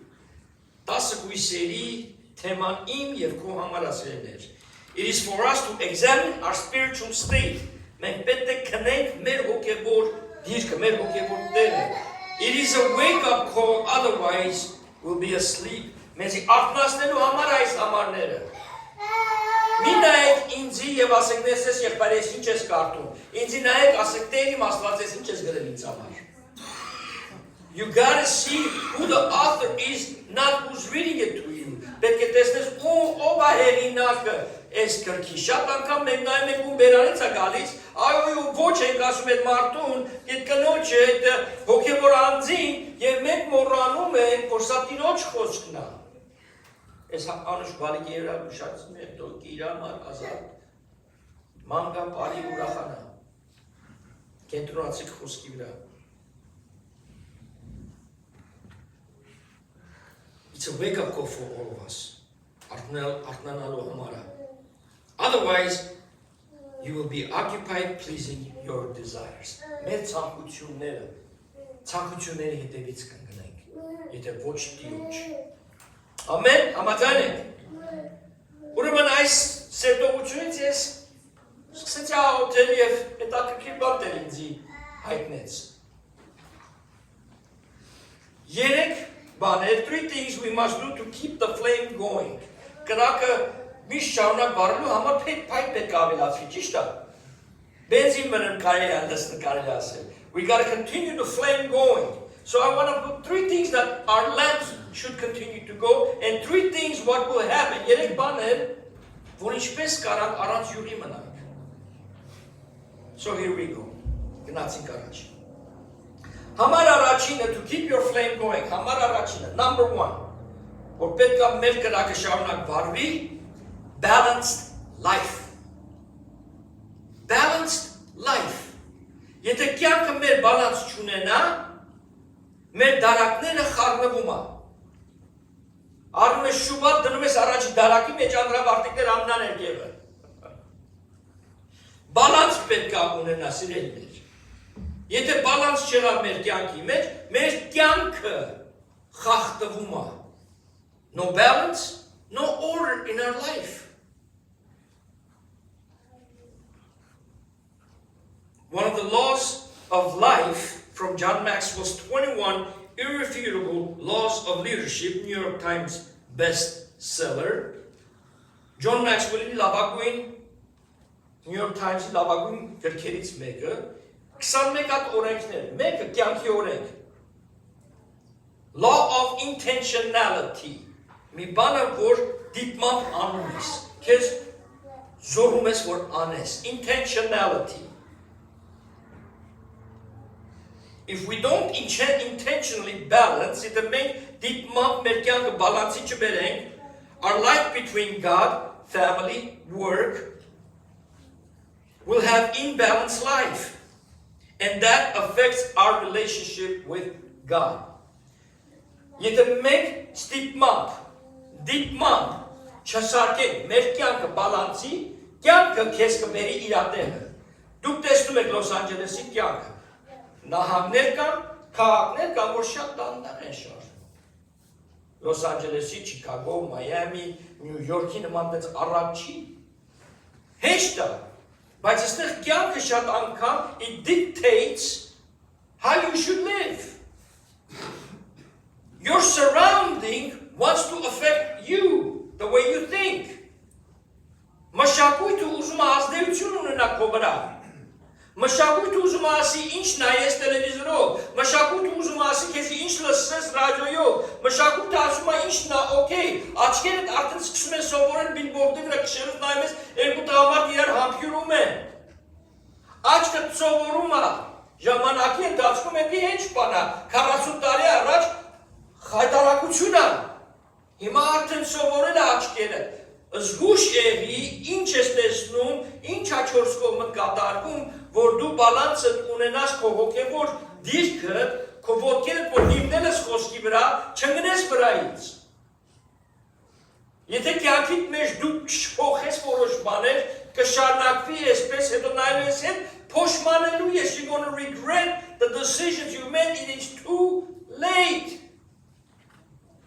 It is for us to examine our spiritual state. It is a wake-up call, otherwise we'll be asleep. You gotta see who the author is, not who's reading it to you. Perché testes ova herinaka es karkishat ankam mennaim ek beranից է գալիս, այո ոչ ենք ասում այդ մարդուն, այդ կնոջը, այդ հոգևոր անձին, եւ մենք մոռանում ենք, որ սա Տիրոջ խոսքն է։ Այս անուշ բարի երա ուշացնում է, դու կիրամար ազատ։ Մանգա բարի ուրախանա։ Կենտրոնացեք խոսքի վրա։ It's a wake-up call for all of us. Otherwise, you will be occupied pleasing your desires. Amen. Համաձայն ուրեմն այս սերտողությունից ես սկսեցի աղոթել և հետաքրքիր բան տել ինձի հայտնեց։ 3 things we must do to keep the flame going. Կրակը միշտ շարունակ վառելու համար փայտ պետք է ավելացվի, ճիշտ է։ Բենզին մնան կարելի է դասն կարելի ասել։ We got to continue the flame going. So I want to put 3 things that our lamps should continue to go, and 3 things what will happen. 3 բաներ, որ ինչպես կարանք առանց յուղի մնանք։ So here we go. Գնացինք առաջ։ Համար առաջինը, to keep your flame going, համար առաջինը, number 1, որ պետք է մեր կրակը շարունակ վառվի, balanced life. Balanced life. Եթե կյանքը մեր բալանս չունենա, մեր դարակները խառնվում է։ Առնում ես շուբատ, դնում ես առաջի դարակի մեջ անդրավարտիկներ ամնան երկևը։ Բալանս պետք է ունենա սիրելիներ։ Եթե բալանս չեղավ մեր կյանքի մեջ, մեր կյանքը խախտվում է։ No balance, no order in our life. One of the laws of life from John Maxwell's 21 irrefutable laws of leadership, New York Times bestseller. John Maxwell-ի լավագույն New York Times-ի լավագույն գրքերից մեկը 21 հատ օրենքներ, մեկը կյանքի օրենք։ Law of intentionality. Մի բանը, որ դիտմամբ անում ես, քեզ զորում ես, որ անես։ Intentionality. If we don't intentionally balance, it means դիտմամբ մեր կյանքը բալանսի չբերենք, our life between God, family, work, will have imbalanced life. And that affects our relationship with God. Եթե մենք դիտմամբ չսարքենք մեր կյանքը բալանսի, կյանքը քեզ կբերի իր ատեղը։ Դուք տեսնում եք Լոս Անջելեսի կյանքը։ Նահանգներ կան, քաղաքներ կան, որ շատ դանդաղ են շարժվում։ Լոս Անջելեսի, Չիկագո, Մայամի, Նյու Յորքի նման դեց առատ չի։ Հեշտ է, բայց այստեղ կյանքը շատ անգամ it dictates how you should live. Your surrounding wants to affect you, the way you think. Մշակույթը ուզում է ազդեցություն ունենա քո վրա։ Մշակույթը ուզում է ասի ինչ նայես տելևիզորով, մշակույթը ուզում է ասի քեզ ինչ լսես ռադիոյով, մշակույթը ասում է ինչն է օքեյ, աչքերդ արդեն սկսում են սովորել բիլբորդի վրա քշերով նայում ես երկու տղամարդ իրար համբյուրում են։ Աչքդ սովորում է, ժամանակի ընթացքում էդի ինչ բան է, 40 տարի առաջ խայտարակություն է, հիմա արդեն սովորել է աչքերը, զգուշ եղի, ինչ ես տեսնում, ինչ հաջորդ կողմդ կատարվում, որ դու բալանսդ ունենաս քո հոգևոր դիրքը, քո ոտքերդ, որ հիմնել ես խոսքի վրա, չընկնես վրայից։ Եթե կյանքիդ մեջ դու չփոխես որոշ բաներ, կշարունակվի այսպես, հետո նայելու ես հետ, փոշմանելու ես, you're going to regret the decisions you made, it is too late.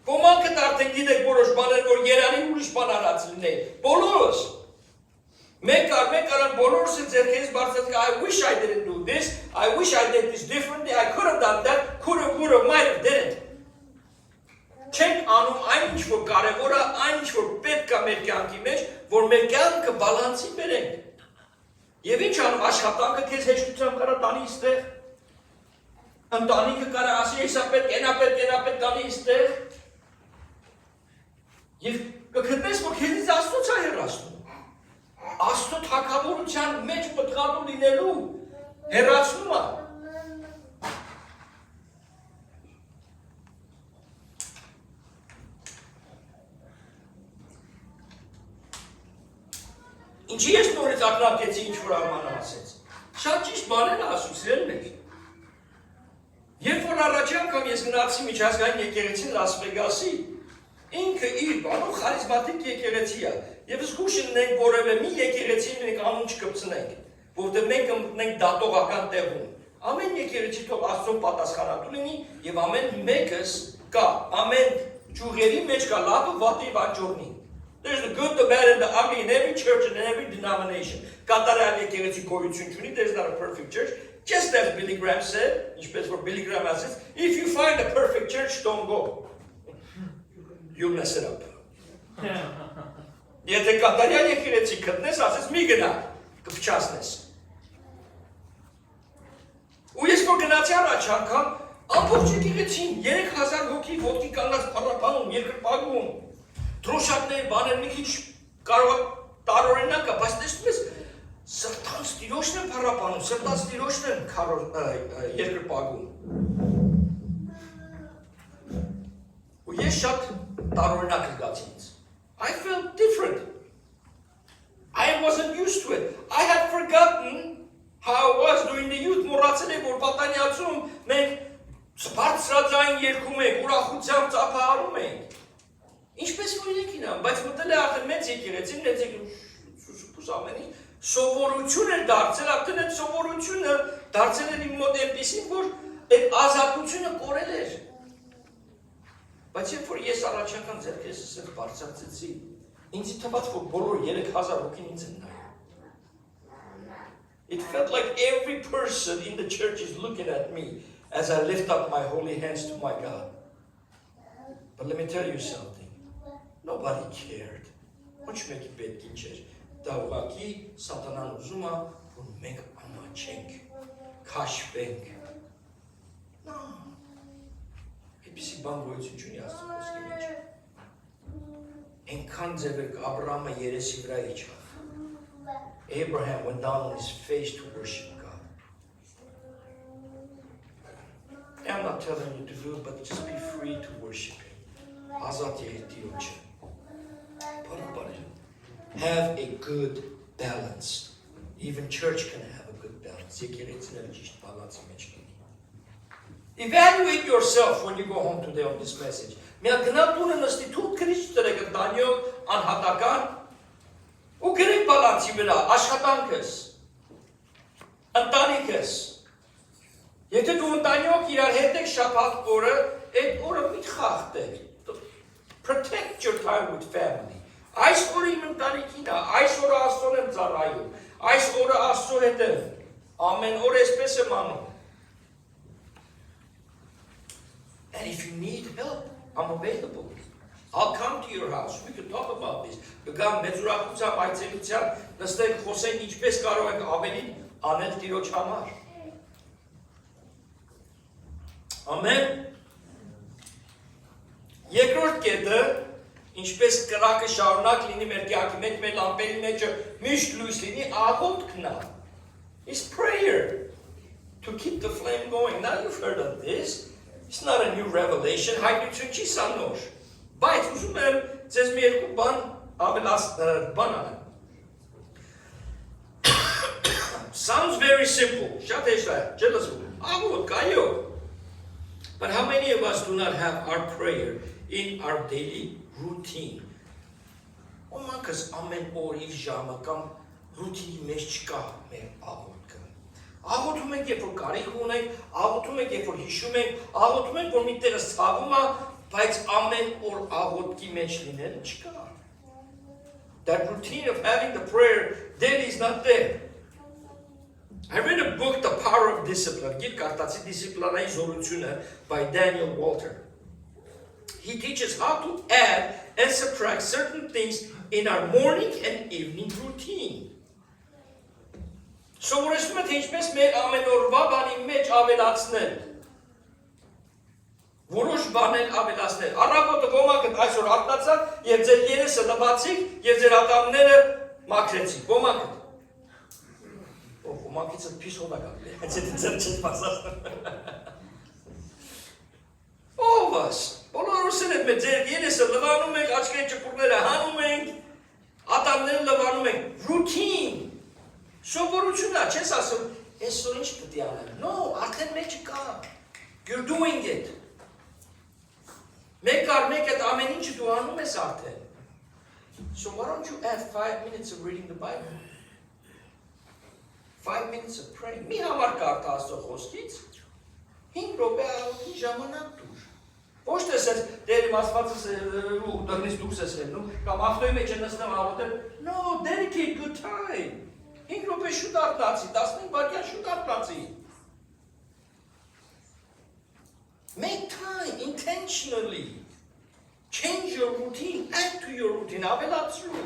Ոմանք արդեն գիտեք որոշ բաներ, որ երանի ուրիշ բան արած լինեի, բոլորս։ Մեկ արան բոլորս են ձերքերից բարձրացք, I wish I didn't do this, I wish I did this differently, I could have done that, could have, might have, didn't. Չենք անում այն ինչ որ կարևոր է, այն ինչ որ պետք է մեր կյանքի մեջ, որ մեր կյանքը բալանսի բերենք։ Եվ ինչ անում աշխատանքը քեզ հեշտությամբ կարա տանի այստեղ։ Ընտանիքը կարա ասի, «Էսա պետք, ենա պետք տանի այստեղ»։ Եվ կգտնես, որ քեզից Աստծոց է հեռացնում։ Աստծո թագավորության մեջ պատղանու լինելու հեռացնում է։ Ինչի ես նորից ակնարկեցի ինչ-որ արմանը ասեց։ Շատ ճիշտ բաներ ասում, սիրելիներ։ Երբ որ առաջի անգամ ես գնացի միջազգային եկեղեցին Լաս Վեգասի, ինքը իր բանով խարիզմատիկ եկեղեցի է, և զգուշ ունենք որևէ մի եկեղեցի մենք անուն չկպցնենք, որտեղ մենք մտնենք դատողական տեղում։ Ամեն եկեղեցի թող Աստծուն պատասխանատու լինի և ամեն մեկս կա, ամեն ճյուղերի մեջ կա լավը, վատը և անջորնի։ There's the good, the bad, and the ugly in every church and in every denomination. Կատարյալ եկեղեցի գոյություն չունի, there's not a perfect church. Just as Billy Graham said, ինչպես որ Billy Graham ասեց, if you find a perfect church, don't go. You'll mess it up. Եթե կատարյալ եկեղեցի գտնես, ասես մի գնա, կփչացնես։ Ու ես որ գնացի առաջ անգամ, ամբողջ եկեղեցին 3000 հոգի ոտքի կանգնած փառապանում, երկրպագում, դրոշակներ, բաներ մի քիչ կարող տարօրինակ է, բայց տեսնում ես սրտանց տիրոջն են փառապանում, սրտանց տիրոջն են երկրպագում։ Ու ես շատ տարօրինակ զգացի ինձ։ I felt different. I wasn't used to it. I had forgotten how I was doing the youth. Մոռացել եմ, որ բայց մտել է արդեն մեծ եկեղեցին, մեծ ամենի սովորություն էր դարձել, արդեն այդ սովորությունը դարձել էր իմ մոտ այնպիսին, որ այդ ազատությունը կորել էր։ Բայց երբ որ ես առաջ անգամ ձեռքերս ասել բարձրացեցի, ինձ թվաց, որ բոլոր 3000 հոգին ինձ են նայում։ It felt like every person in the church is looking at me as I lift up my holy hands to my God. But let me tell you something. Nobody cared. Ոչ մեկի պետք չէր։ Դա ուղղակի սատանան ուզում է, որ մենք ամաչենք, քաշվենք։ No. Այդպիսի բան գոյություն չունի Աստծո խոսքի մեջ։ Այնքան ձևեր Աբրահամը երեսի վրա իջավ։ Abraham went down on his face to worship God. I'm not telling you to do it, but just be free to worship Him. Have a good balance. Even church can have a good balance. Evaluate yourself when you go home today on this message. Ու գրեք բալանսի վրա, աշխատանքս, ընտանիքս, եթե դու ընտանյոք իրար հետ եք շաբաթ օրը, այդ օրը մի խախտեք, protect your time with family, այս օրը իմ ընտանիքին է, այս օրը Աստծուն եմ ծառայում, այս օրը Աստծո հետ եմ, ամեն օր այսպես եմ անում, and if you need help, I'm available. I'll come to your house. We can talk about this. Գամ մեծուրախությամբ այցելությամբ նստենք խոսենք ինչպես կարող ենք ավելի անել Տիրոջ համար։ Ամեն։ Երկրորդ կետը, ինչպես կրակը շարունակ լինի մեր կյանքի մեջ, մեր լամպերի մեջը միշտ լույս լինի, աղոթքն է։ It's prayer to keep the flame going. Now you've heard of this. It's not a new revelation. Հայտնություն չի սա նոր։ Բայց ուզում եմ ձեզ մի երկու բան բան անեմ։ Sounds very simple. Շատ հեշտ է, չլսվում։ Աղոթք, այո։ But how many of us do not have our prayer in our daily routine? Ոմանքս ամեն օր իր ժամը կամ ռուտինի մեջ չկա մեր աղոթքը։ Աղոթում ենք, երբ որ կարիք ունենք, աղոթում ենք, երբ որ հիշում ենք, աղոթում ենք, որ մի տեղը ցավում է, բայց ամեն օր աղոթքի մեջ լինել չկա։ That routine of having the prayer daily is not there. I read a book, The Power of Discipline. Գիրք կարդացի դիսցիպլինայի զորությունը by Daniel Walter. He teaches how to add and subtract certain things in our morning and evening routine. Սովորեցնում է թե ինչպես մեր ամեն օրվա բանի մեջ ավելացնել։ Որոշ բաներ ավելացնել։ Առավոտը ոմանք այսօր արթնացան եւ ձեր երեսը լվացիք եւ ձեր ատամները մաքրեցիք։ Ոմանք ոմանքից փիսոն ակալ։ Այդ ձեր չփասացնում։ Ովս, բոլորս էլ մեր ձեր երեսը լվանում ենք, աչքերի ճպուրները հանում ենք, ատամները լվանում ենք։ Routine. Սովորությունն է, չես ասում, այսօր ինչ պետք է անեմ։ No, արդեն մեջը կա։ You're doing it. Մեկ այդ ամեն ինչը դու անում ես արդեն։ So why don't you add 5 minutes of reading the Bible? 5 minutes of praying. Մի համար կարդա Աստծո խոսքից 5 րոպե աղոթքի ժամանակ դուր։ Ոչ թե ասես դեր իմ ասվածս ու դրնից դուքս ես ելնում, կամ ավտոյի մեջ նստեմ աղոթել։ No, dedicate good time. 5 րոպե շուտ արթնացի, 15 վայրկյան շուտ արթնացի։ Make time intentionally. Change your routine, add to your routine, ավելացրու։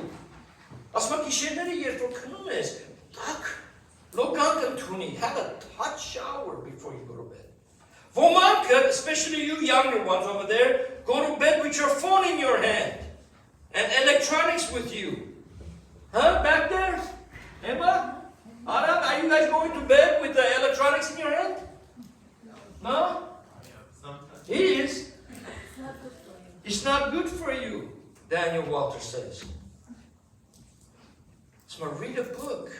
Ասում եք գիշերները երբ որ քնում ես, տակ լոգանք ընդունի, have a hot shower before you go to bed. Ոմանք, especially you younger ones over there, go to bed with your phone in your hand and electronics with you. Huh? Back there? Emma? Anand, are you guys going to bed with the electronics in your hand? No? It is. It's not good for you, Daniel Walter says. So read a book.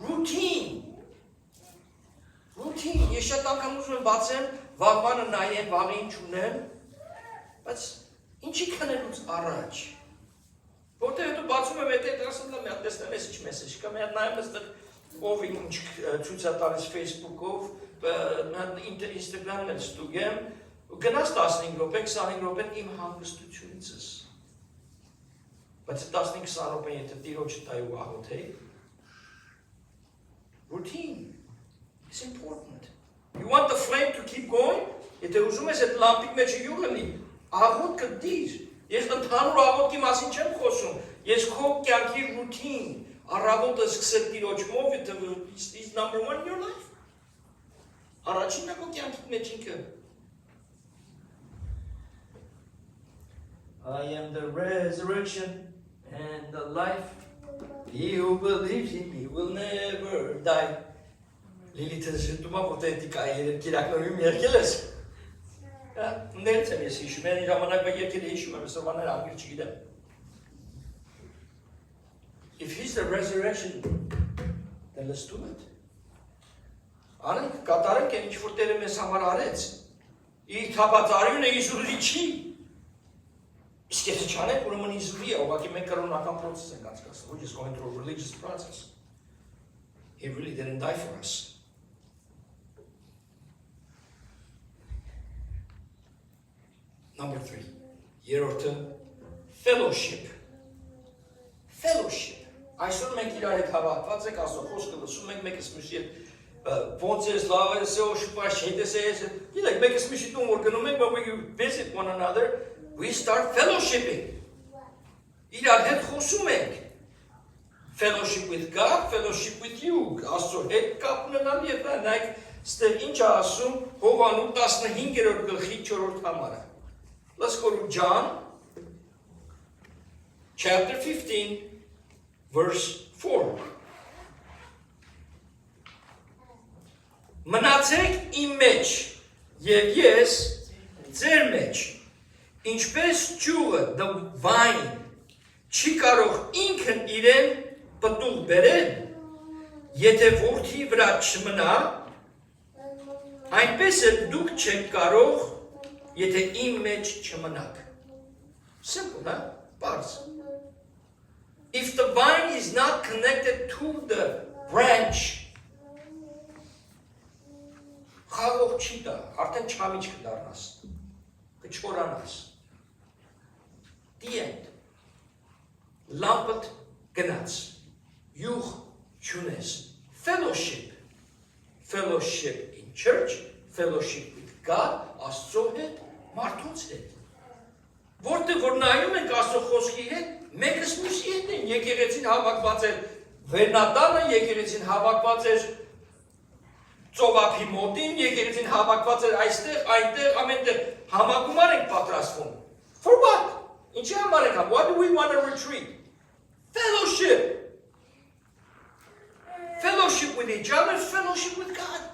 Routine. Routine. Ես շատ անգամ ուզում եմ բացեմ, վաղվանը նայեմ, վաղին չունեմ, բայց ինչի քնելուց առաջ որտեղ դու բացում ես այդ ասում եմ հատ տեսնեմ ես ինչ մեսեջ կա մի հատ նայեմ այստեղ ով ինչ ցույց է տալիս Facebook-ով Instagram-ից ստուգեմ գնաց 15 րոպե 25 րոպե իմ հանգստությունից բայց 15-20 րոպե եթե տիրոջը տայու աղոթեի routine is important you want the flame to keep going եթե ուզում ես այդ լամպի մեջ յուղ լինի աղոթքը դիր ես ընդհանուր աղոթքի մասին չեմ խոսում ես քո կյանքի routine առավոտը սկսել տիրոջով is number 1 in your life առաջինը քո կյանքի մեջ ինքը I am the resurrection and the life he who believes in me will never die Lilithը զտումա պոթետիկա երգիրակնորում երկել ես Ներց եմ ես հիշում, են ժամանակվա երկել հիշում եմ, սրվաներ անգիր չգիտեմ If he's the resurrection, then let's do it Անենք, կատարենք են ինչ-որ տերը մեզ համար արեց Իր թապածարյունը Իսուրի չի Իսկ եթե չանենք, ուրեմն Իսուրի է, ուղղակի մենք կրոնական process ենք անցկացնում We're just going through a religious process He really didn't die for us Number 3, երրորդը fellowship Այսօր մենք իրար հետ հավատված ենք Աստծո խոսքը լսում ենք մեկս մյուսի հետ ոնց ես լավ ես շուտով չհետես ես Գիտեք մեկս մյուսի տուն որ գնում ենք when we visit one another we start fellowshipping իրար հետ խոսում ենք fellowship with God fellowship with you Աստծո հետ կապ ունենալ եւ նայեք ստեղ ինչ է ասում Հովանու 15-րդ գլխի 4-րդ համարը Let's go to John, chapter 15, verse 4. Մնացեք իմ մեջ, և ես ձեր մեջ, ինչպես ճյուղը, the vine, չի կարող ինքն իրեն պտուղ բերել, եթե որդի վրա չմնա, այնպես էլ դուք չեք կարող Եթե իմ մեջ չմնաք Simple, huh? Parts. If the vine is not connected to the branch Խաղող չի դա, արդեն չամիչ կդառնաս Կչորանաս The end Լամպդ գնաց Յուղ չունես Fellowship Fellowship in church Fellowship with God Աստծո հետ, մարդուց հետ Որտեղ որ նայում ենք Աստծո խոսքի հետ Մեկս մյուսի հետ են Եկեղեցին հավաքված էր Վերնատանը Եկեղեցին հավաքված էր Ծովափի մոտին Եկեղեցին հավաքված էր այստեղ Այնտեղ ամենտեղ Համագումար ենք պատրաստվում For what? Ինչի համար ենք What do we want to retreat? Fellowship Fellowship with each other Fellowship with God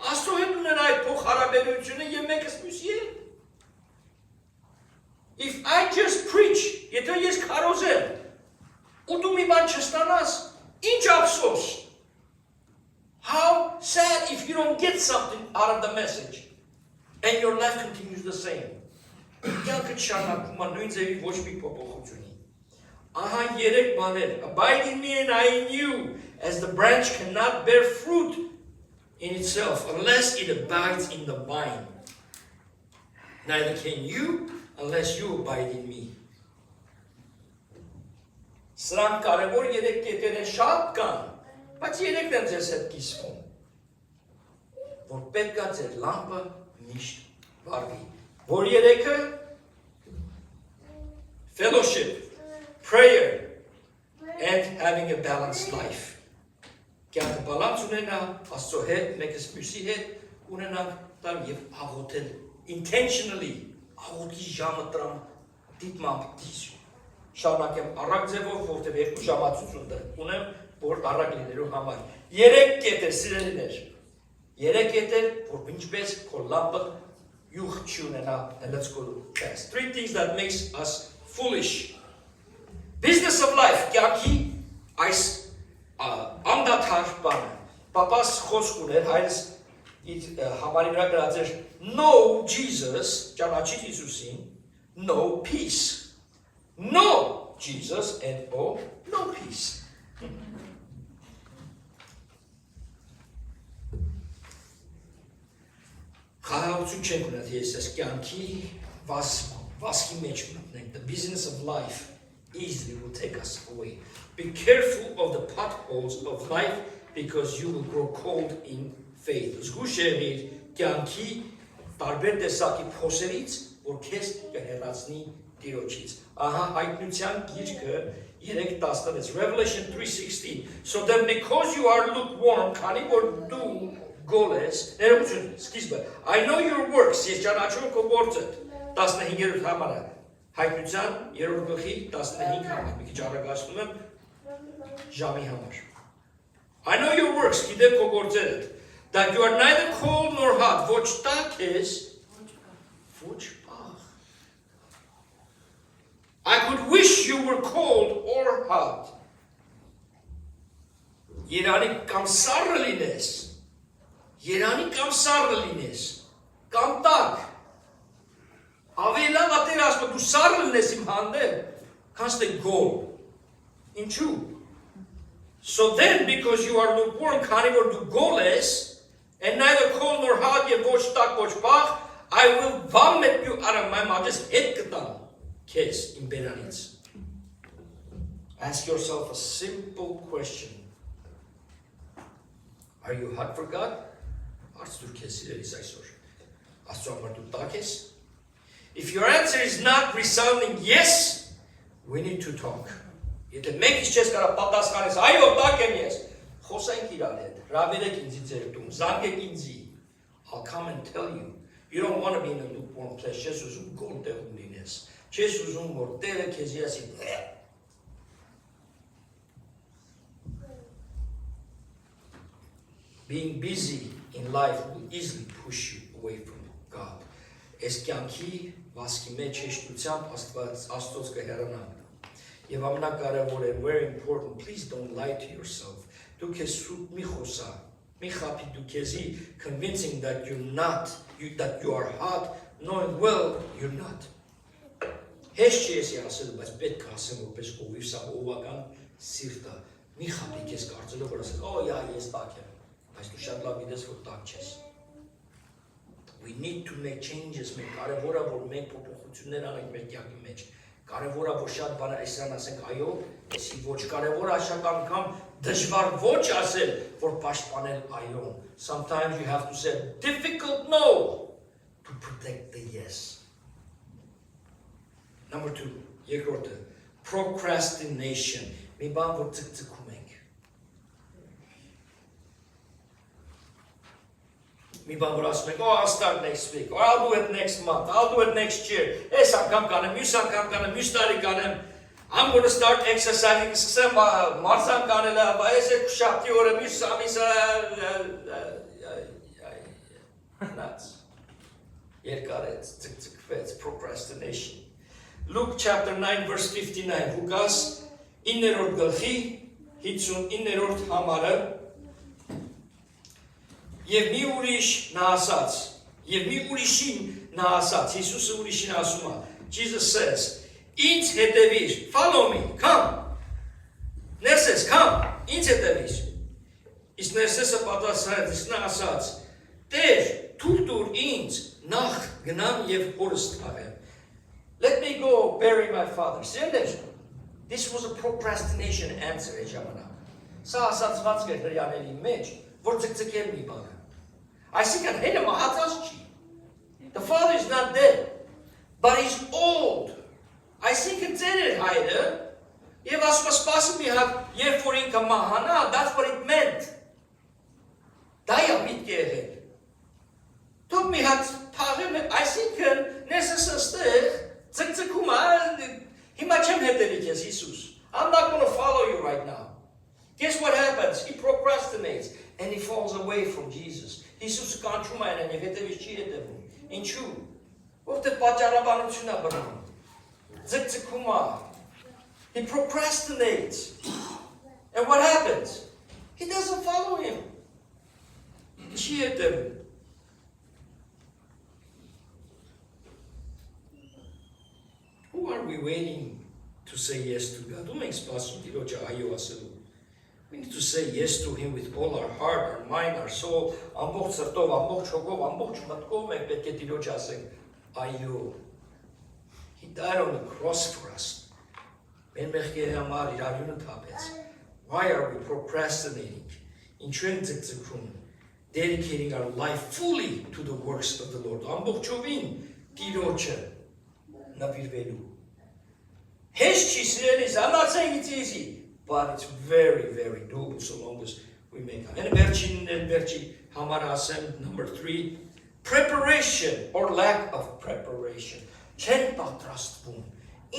Աստծո հետ ունեն այդ փոխհարաբերությունը եւ մեկս մյուսի հետ If I just preach, եթե ես քարոզեմ ու դու մի բան չստանաս, ինչ ափսոս How sad if you don't get something out of the message and your life continues the same Կյանքը շարունակվում է նույն ձևի ոչ մի փոփոխություն Ահա երեք բաներ Abide in me and I in you as the branch cannot bear fruit in itself unless it abides in the vine. Neither can you unless you abide in me. Սրանք կարևոր երեք կետեր են շատ կան, բայց երեքն են ձեզ հետ կիսվում, որ պետք է ձեր լամպը միշտ վառվի, որ երեքը fellowship, prayer, and having a balanced life. Կյանքը բալանս ունենա, Աստծո հետ, մեկս մյուսի հետ ունենանք տալ և աղոթել intentionally, աղոթի ժամը տրամ դիտմամբ դիզյու։ Շարունակեմ առակ ձևով, որտև 2 ժամացություն ունեմ, որ առակ լինելու համար։ 3 կետեր, սիրելիներ, 3 կետեր, որ ինչպես քո լամպը յուղ չի ունենա, and let's go fast. 3 things that makes us foolish. Business of life, կյանքի այս անդադար բանը, պապաս խոսք ուներ, հայրս իր համարի վրա գրած էր Know Jesus, ճանաչիր Հիսուսին, no peace. No Jesus and oh, no peace. Խաղաղություն չենք ունենա, թե ես կյանքի վասկի մեջ մտնենք. The business of life easily will take us away. Be careful of the potholes of life because you will grow cold in faith. Զգուշ եղիր կյանքի տարբեր տեսակի փոսերից, որ քեզ կհեռացնի Տիրոջից։ Ահա հայտնության գիրքը 3:16 Revelation 3:16. So then because you are lukewarm, քանի որ դու գոլ ես, ներողություն, սկիզբը, I know your works, ես ճանաչում քո գործը, 15-րդ համարը, հայտնության 3-րդ գլխի 15 համար, մի քիչ արագացնում եմ ժամի համար։ I know your works, գիտեմ քո գործերը, that you are neither cold nor hot, ոչ տաք ես, ոչ պաղ։ I could wish you were cold or hot. Երանի կամ սառը լինես, Երանի կամ սառը լինես, կամ տաք, ավելի լավ ատեր ասում, դու սառը լինես իմ հանդեպ, քան թե գոլ, ինչու? So then, because you are lukewarm, քանի որ դու գոլ ես, and neither cold nor hot, եւ ոչ տաք, ոչ պաղ, I will vomit you out of my mouth, just հետ կտամ քեզ իմ բերանից. Ask yourself a simple question. Are you hot for God? If your answer is not resounding yes, we need to talk. I'll come and tell you. You don't want to be in a lukewarm place. Being busy in life will easily push you away from God. Ես կյանքի վասկի մեջ հեշտությամբ Աստծոց կհեռանանք։ Եվ ամենակարևորը, very important, please don't lie to yourself. Դու քեզ սուտ մի խոսա, մի խափի դու քեզի convincing that that you are hot, knowing well you're not. Հեշտ չի ես ասել, բայց պետք է ասեմ որպես ովիվ սա ովական սիրտը։ Մի խափի քեզ կարծելով որ ասես, «Օ, ես տաք եմ»։ Բայց դու շատ լավ գիտես որ տաք չես։ We need to make changes, մենք կարևոր է որ մենք փոփոխություններ անենք մեր կյանքի մեջ։ Կարևոր է որ շատ բաներ այսրան ասենք, այո, էսի ոչ կարևոր է շատ անգամ դժվար ոչ ասել, որ պաշտպանել այոն։ Sometimes you have to say difficult no to protect the yes. Number 2, երկրորդը, procrastination։ Մի բան որ ցկցկում ենք։ Մի բան որ ասում ենք, oh, I'll start next week, or I'll do it next month, I'll do it next year, այս անգամ կանեմ, մյուս անգամ կանեմ, մյուս տարի կանեմ, I'm going to start exercising, սկսեմ մարզան կանելը, այս է շաբթի օրը, մյուս ամիսը, nuts, երկարեց, ցկցկվեց, procrastination. Luke chapter 9 verse 59, Ղուկաս 9-րդ գլխի 59-րդ համարը Եվ մի ուրիշ նա ասաց, եւ մի ուրիշին նա ասաց, Հիսուսը ուրիշին ասում է, Jesus says, ինձ հետևիր, follow me, come. Ներսես, come, ինձ հետևիր. Իսկ Ներսեսը պատասխանեց, իսկ նա ասաց, Տեր, թույլ տուր ինձ նախ գնամ եւ հորս թաղեմ. Let me go bury my father. Սիրելիներ, this was a procrastination answer է ժամանակ։ Սա ասացված էր հրյաների մեջ, որ ցկցկել մի բան։ Այսինքն հետը մահացած չի։ The father is not dead, but he's old. Այսինքն ծեր էր հայրը, եւ ասում սպասում մի հատ, երբ որ ինքը մահանա, that's what it meant. Դա է միտքը եղել։ Թող մի հատ թաղեմ, այսինքն ներսես ստեղ ցկցկում է, հիմա չեմ հետևի քեզ Հիսուս. I'm not going to follow you right now. Guess what happens? He procrastinates and he falls away from Jesus. Հիսուսը կանչում է իրեն եւ հետևից չի հետևում։ Ինչու՞։ Որտե պատճառաբանություն է բռնում։ Ցկցկում է։ He procrastinates. And what happens? He doesn't follow him. Չի հետևում։ Who are we waiting to say yes to God? Ում ենք սպասում Տիրոջը այո ասելու։ We need to say yes to him with all our heart, our mind, our soul. Ամբողջ սրտով, ամբողջ հոգով, ամբողջ մտքով մենք պետք է Տիրոջ ասենք այո։ He died on the cross for us. Մեր մեղքերի համար իր արյունը թափեց։ Why are we procrastinating? Ինչու ենք ձգձգում? Dedicating our life fully to the works of the Lord. Ամբողջովին Տիրոջը նվիրվելու։ Հեշտ չի սիրելիս, ամացենք it's easy. But it's very, very doable so long as we make it. And վերջին համար ասեմ, number 3, preparation or lack of preparation. Չեն պատրաստվում։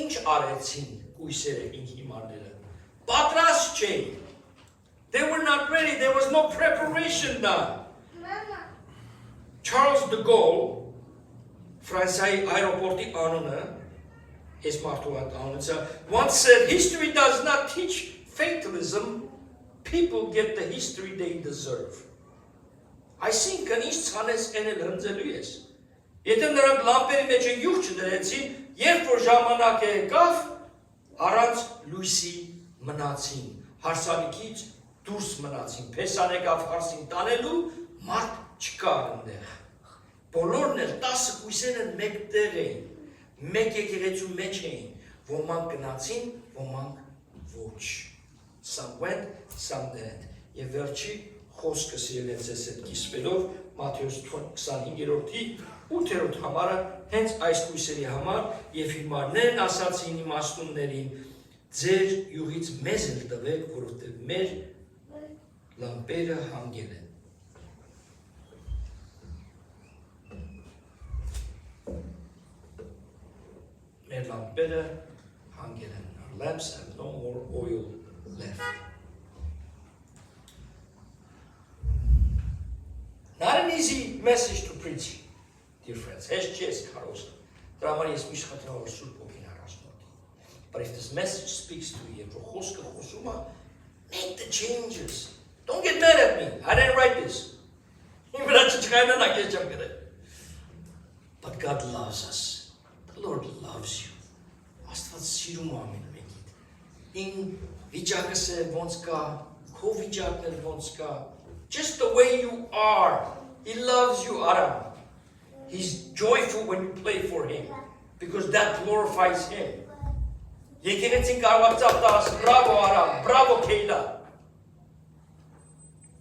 Ինչ արեցին կույսերը ինք հիմարները։ Պատրաստ չէին։ They were not ready. There was no preparation done. Charles de Gaulle, Ֆրանսիայի aeroportի անունը, his once said, history does not teach fatalism. People get the history they deserve. I think kanիշ ցանես էնել հնձելու ես։ Եթե նրանք լամպերի մեջ են յուղ չդրեցին, երբ որ ժամանակը եկավ, առանց լույսի մնացին, հարսանիքից դուրս մնացին, փեսան եկավ հարսին տանելու, մարդ չկար այնտեղ։ Բոլորն էլ 10 կույսերն մեկտեղ էին, մեկ եկեղեցու մեջ էին, ոմանք գնացին, ոմանք ոչ։ Some went, some didn't. Եվ վերջի խոսքը սիրելիներս ես հետ կիսվելով Մատթեոս 25-րդի 8-րդ համարը հենց այս կույսերի համար եւ հիմարներն ասացին իմաստուններին ձեր յուղից մեզ էլ տվեք, որովհետեւ մեր լամպերը հանգել են։ Մեր լամպերը հանգել են։ Our lamps have no more oil left. Not an easy message to preach, dear friends. But if this message speaks to you, make the changes. Don't get mad at me. I didn't write this. But God loves us. The Lord loves you. In Vijakase Vonska, Kovijakne Vonska, just the way you are. He loves you, Aram. He's joyful when you play for him because that glorifies him. Bravo, Aram. Bravo, Kayla.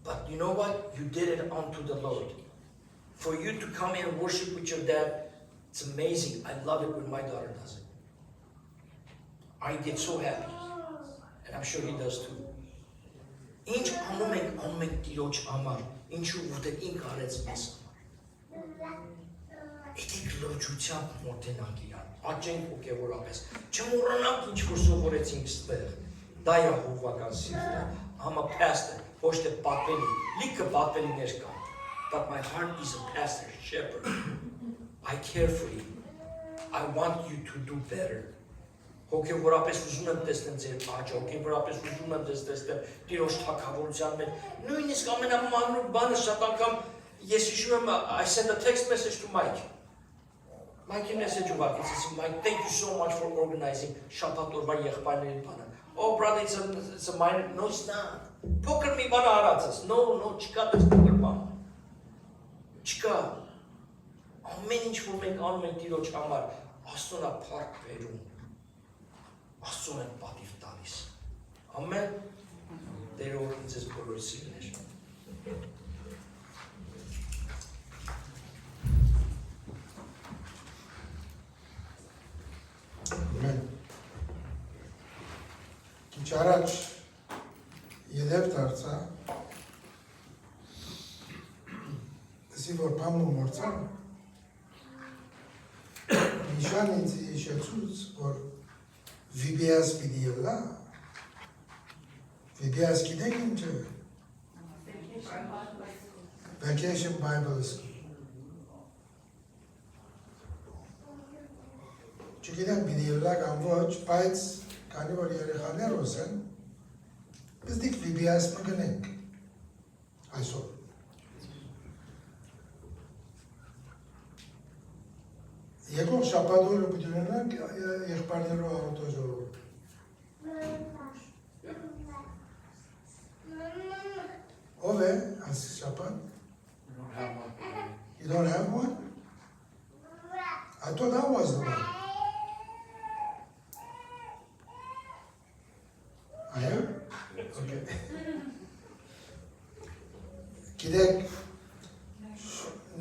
But you know what? You did it unto the Lord. For you to come here and worship with your dad, it's amazing. I love it when my daughter does it. I get so happy. And I'm sure he does too. Ինչ անում ենք Տիրոջ համար, ինչու որտեղ ինք արեց մեզ համար։ Եկեք լրջությամբ մոտենանք իրան, աճենք հոգևորապես, չմոռանանք ինչ որ սովորեցինք ստեղ։ Դա է հովվական սիրտը, I'm a pastor, ոչ թե պատվելի, լիքը պատվելիներ կան, but my heart is a pastor, shepherd. I care for you. I want you to do better. Հոգևորապես ուզում եմ տեսնել ձեր աճը, հոգևորապես ուզում եմ տեսնել Տիրոջ թագավորության մեջ։ Նույնիսկ ամենամանուր բանը շատ անգամ ես հիշում եմ I sent a text message to Mike. Mike-ի message ուղարկեց, ասում Mike, thank you so much for organizing շաբաթ օրվա եղբայրների բանը։ Oh brother, it's a minor. No, it's not. Փոքր մի բան արածս։ No, չկա դες փոքր բան։ Չկա։ Ամեն ինչ որ մենք անում ենք Տիրոջ համար, Աստծուն է փառք բերում։ Աստծուն են պատիվ տալիս։ Ամեն Տեր օրհնի ձեզ բոլորի սիրելիներ։ Ամեն։ Քիչ առաջ ելև դարձա, դեսի որ պամն ու մորցա, նիշան ինձ իշեցուց, որ VBS պիտի ելա, VBS գիտեք ինչ է? Vacation Bible School. Չգիտեմ պիտի ելա կամ ոչ, բայց քանի որ երեխաներս են, պիտի VBS մգնենք այսօր։ Եկող շաբաթօրը պիտի ունենանք եղբայրներով առօտոժողով։ Ով է այս շաբաթ? You don't have one? I thought that was the one. I am? Okay. Գիտեք,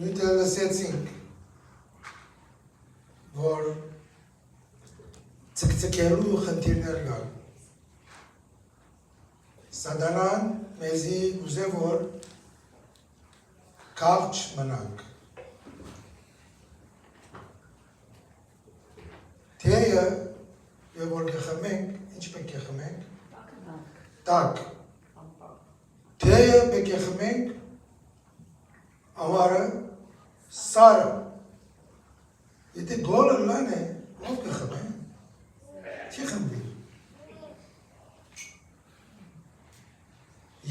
նույնտ լսեցինք, որ ցկցկելու խնդիրներ կան։ Սատանան մեզի ուզե որ կարճ մնանք։ Թեյը, եւ որ կխմենք, ինչ պետք է խմենք։ Տաք։ Թեյը պետք է խմենք, ամառը, սարը։ Եթե գոլը լան է, ով կխմեն։ Չի խմբի։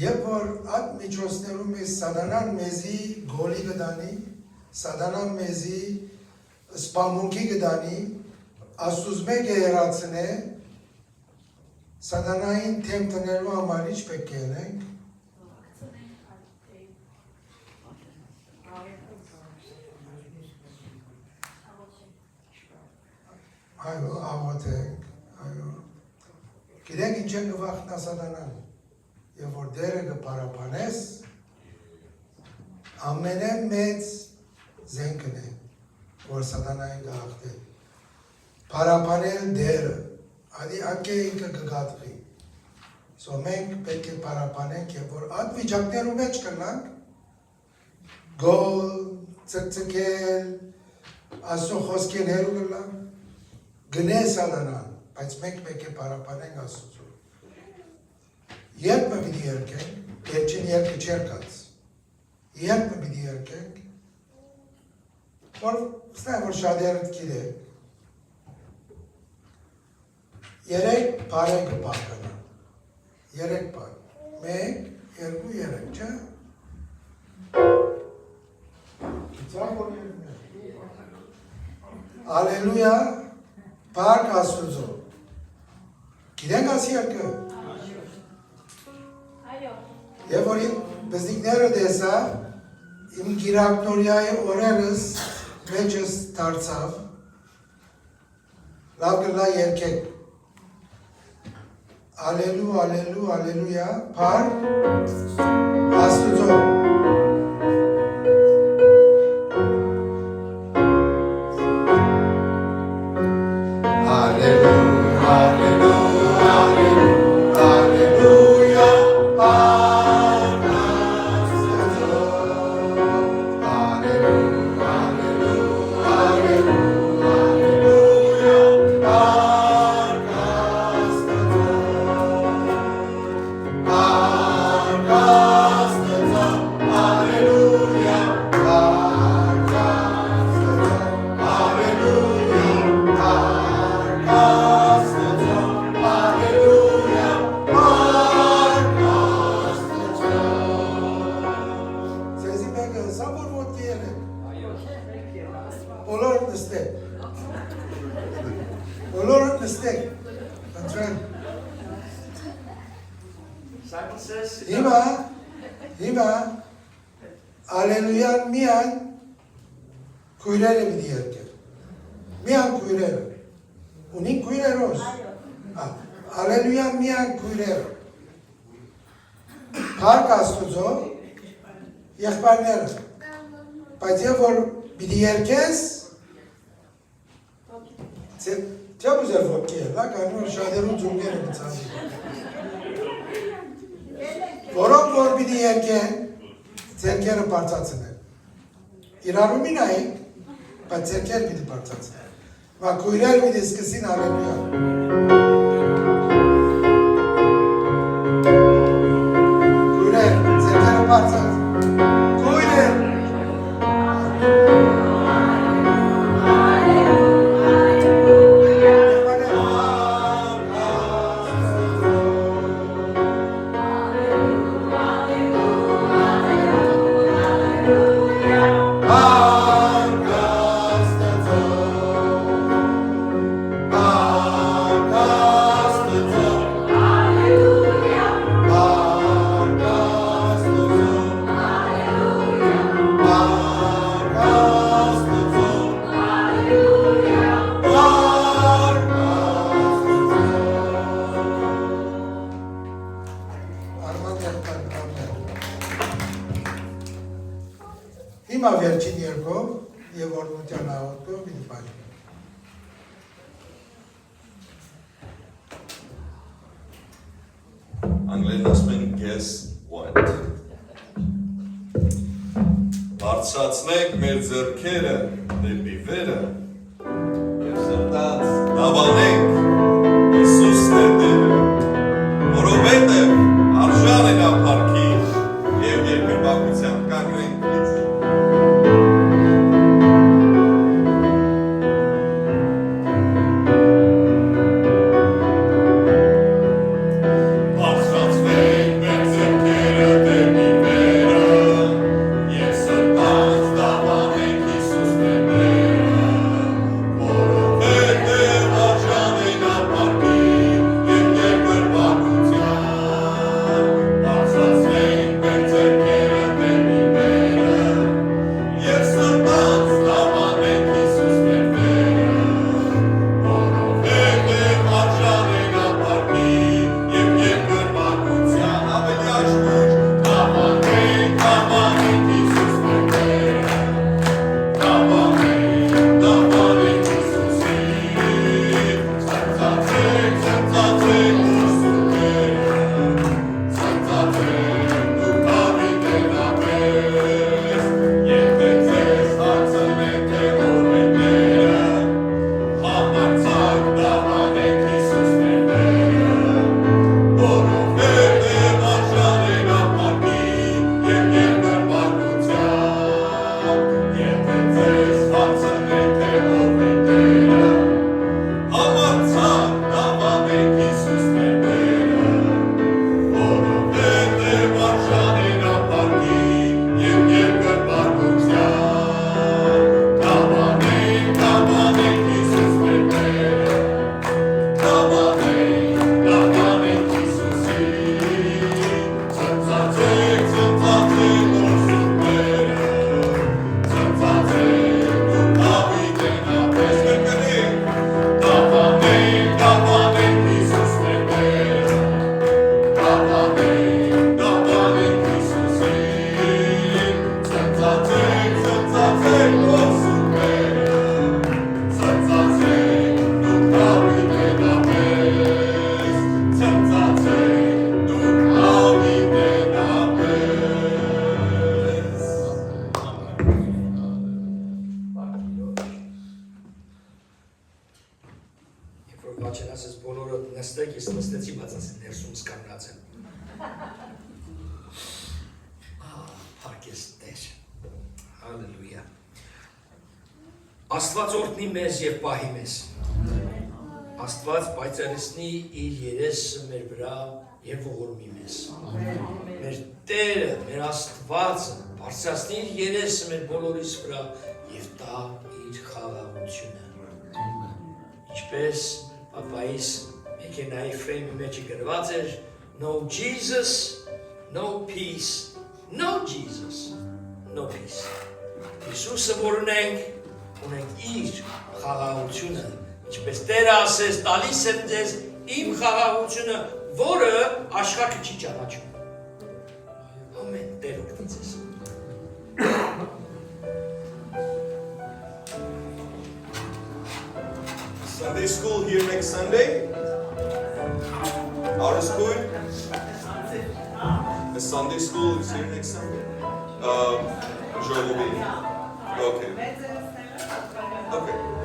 Երբ որ այդ միջոցներում է սատանան մեզի գոլի կդանի, սատանան մեզի սպամունքի կդանի, աստուծմե կերացնե, սատանային թեմ տնելու համար ինչ պետք է անենք։ Այո, աղոթենք, այո։ Գիտենք ինչ է կվախտնա սատանան, եւ որ դերը կպարապանես, ամենը մեծ զենքն է, որ սատանային կհաղթե։ Պարապանել դերը, ադի ակե ինքը կգատվի։ Սո մենք պետք է պարապանենք, եւ որ այդ վիճակներու մեջ կնանք, գոլ, ծկծկել, ասո խոսքել հերու կլանք, գնե սատանան, բայց մենք պետք է պարապանենք Աստծու։ Երբ մը պիտի երկենք, երջին երկը չեր կաց, երբ մը պիտի երկենք, որ ստայ որ շադերդ կիրեք, երեք պար է կպարկանա, երեք պար, մեկ, երկու, երեք, չէ? Գիծակ որ երկն է։ Ալելույա, Պարկ Աստուծո։ Գիտենք աս երկը։ Եվ որ իմ բզնիկները դեսա, իմ գիրակնորյայի օրերս մեջս դարձավ, լավ կլա երկեք։ Ալելու, ալելու, ալելույա, Պարկ Աստուծո։ Հիմա, ալելույան միան կույրերը միտի երկեր, միան կույրերը, ունին կույրերոս, ալելույան միան կույրերը, Պարկ Աստուծո, եղբայրները, բայց եվ որ պիտի երկես, չէ բուզեր ոտքի է, կանում որ շադերու ձունգերը մծանի, որոնք որ պիտի երկեն, ձերքերը պարծացնեն, իրարումին այինք, բայց ձերքեր պիտի պարծացնեն, վա կույրեր պիտի սկսին ալելույա, կույրեր, ձերքերը պարծած, կույրեր, Pardon. Հիմա վերջին երկով եւ օրնության աղոթքով մի բան։ Անգլերեն ասում են guess what։ Բարձրացնենք մեր ձեռքերը դեպի վերը եւ սրտած դավանենք Հիսուսն է Տերը, որովհետեւ արժան է նա փառքի եւ երկրպագության կանգնենք ինձ։ Բաչենասես բոլորը նստեք, ես նստեցի, բայց ասեն ներսում սկանգնած եմ։ Փառքես Տեր։ Հալելույա։ Աստված օրհնի մեզ եւ պահի մեզ։ Աստված պայծառեցնի իր երեսը մեր վրա եւ ողորմի մեզ։ Մեր Տերը, մեր Աստվածը բարձրացնի իր երեսը մեր բոլորիս վրա եւ տա իր խաղաղությունը։ Ինչպես Պապայիս մեքենայի ֆրեյմի մեջ գրված էր No Jesus, no peace, no Jesus, no peace։ Հիսուսը որ ունենք իր խաղաղությունը, ինչպես Տերը ասեց, տալիս եմ ձեզ իմ խաղաղությունը, որը աշխարհը չի ճանաչում։ Ամեն Տեր օգնի ձեզ։ Sunday school here next Sunday. Our school. The Sunday school is here next Sunday. Joe will be. Okay. Okay.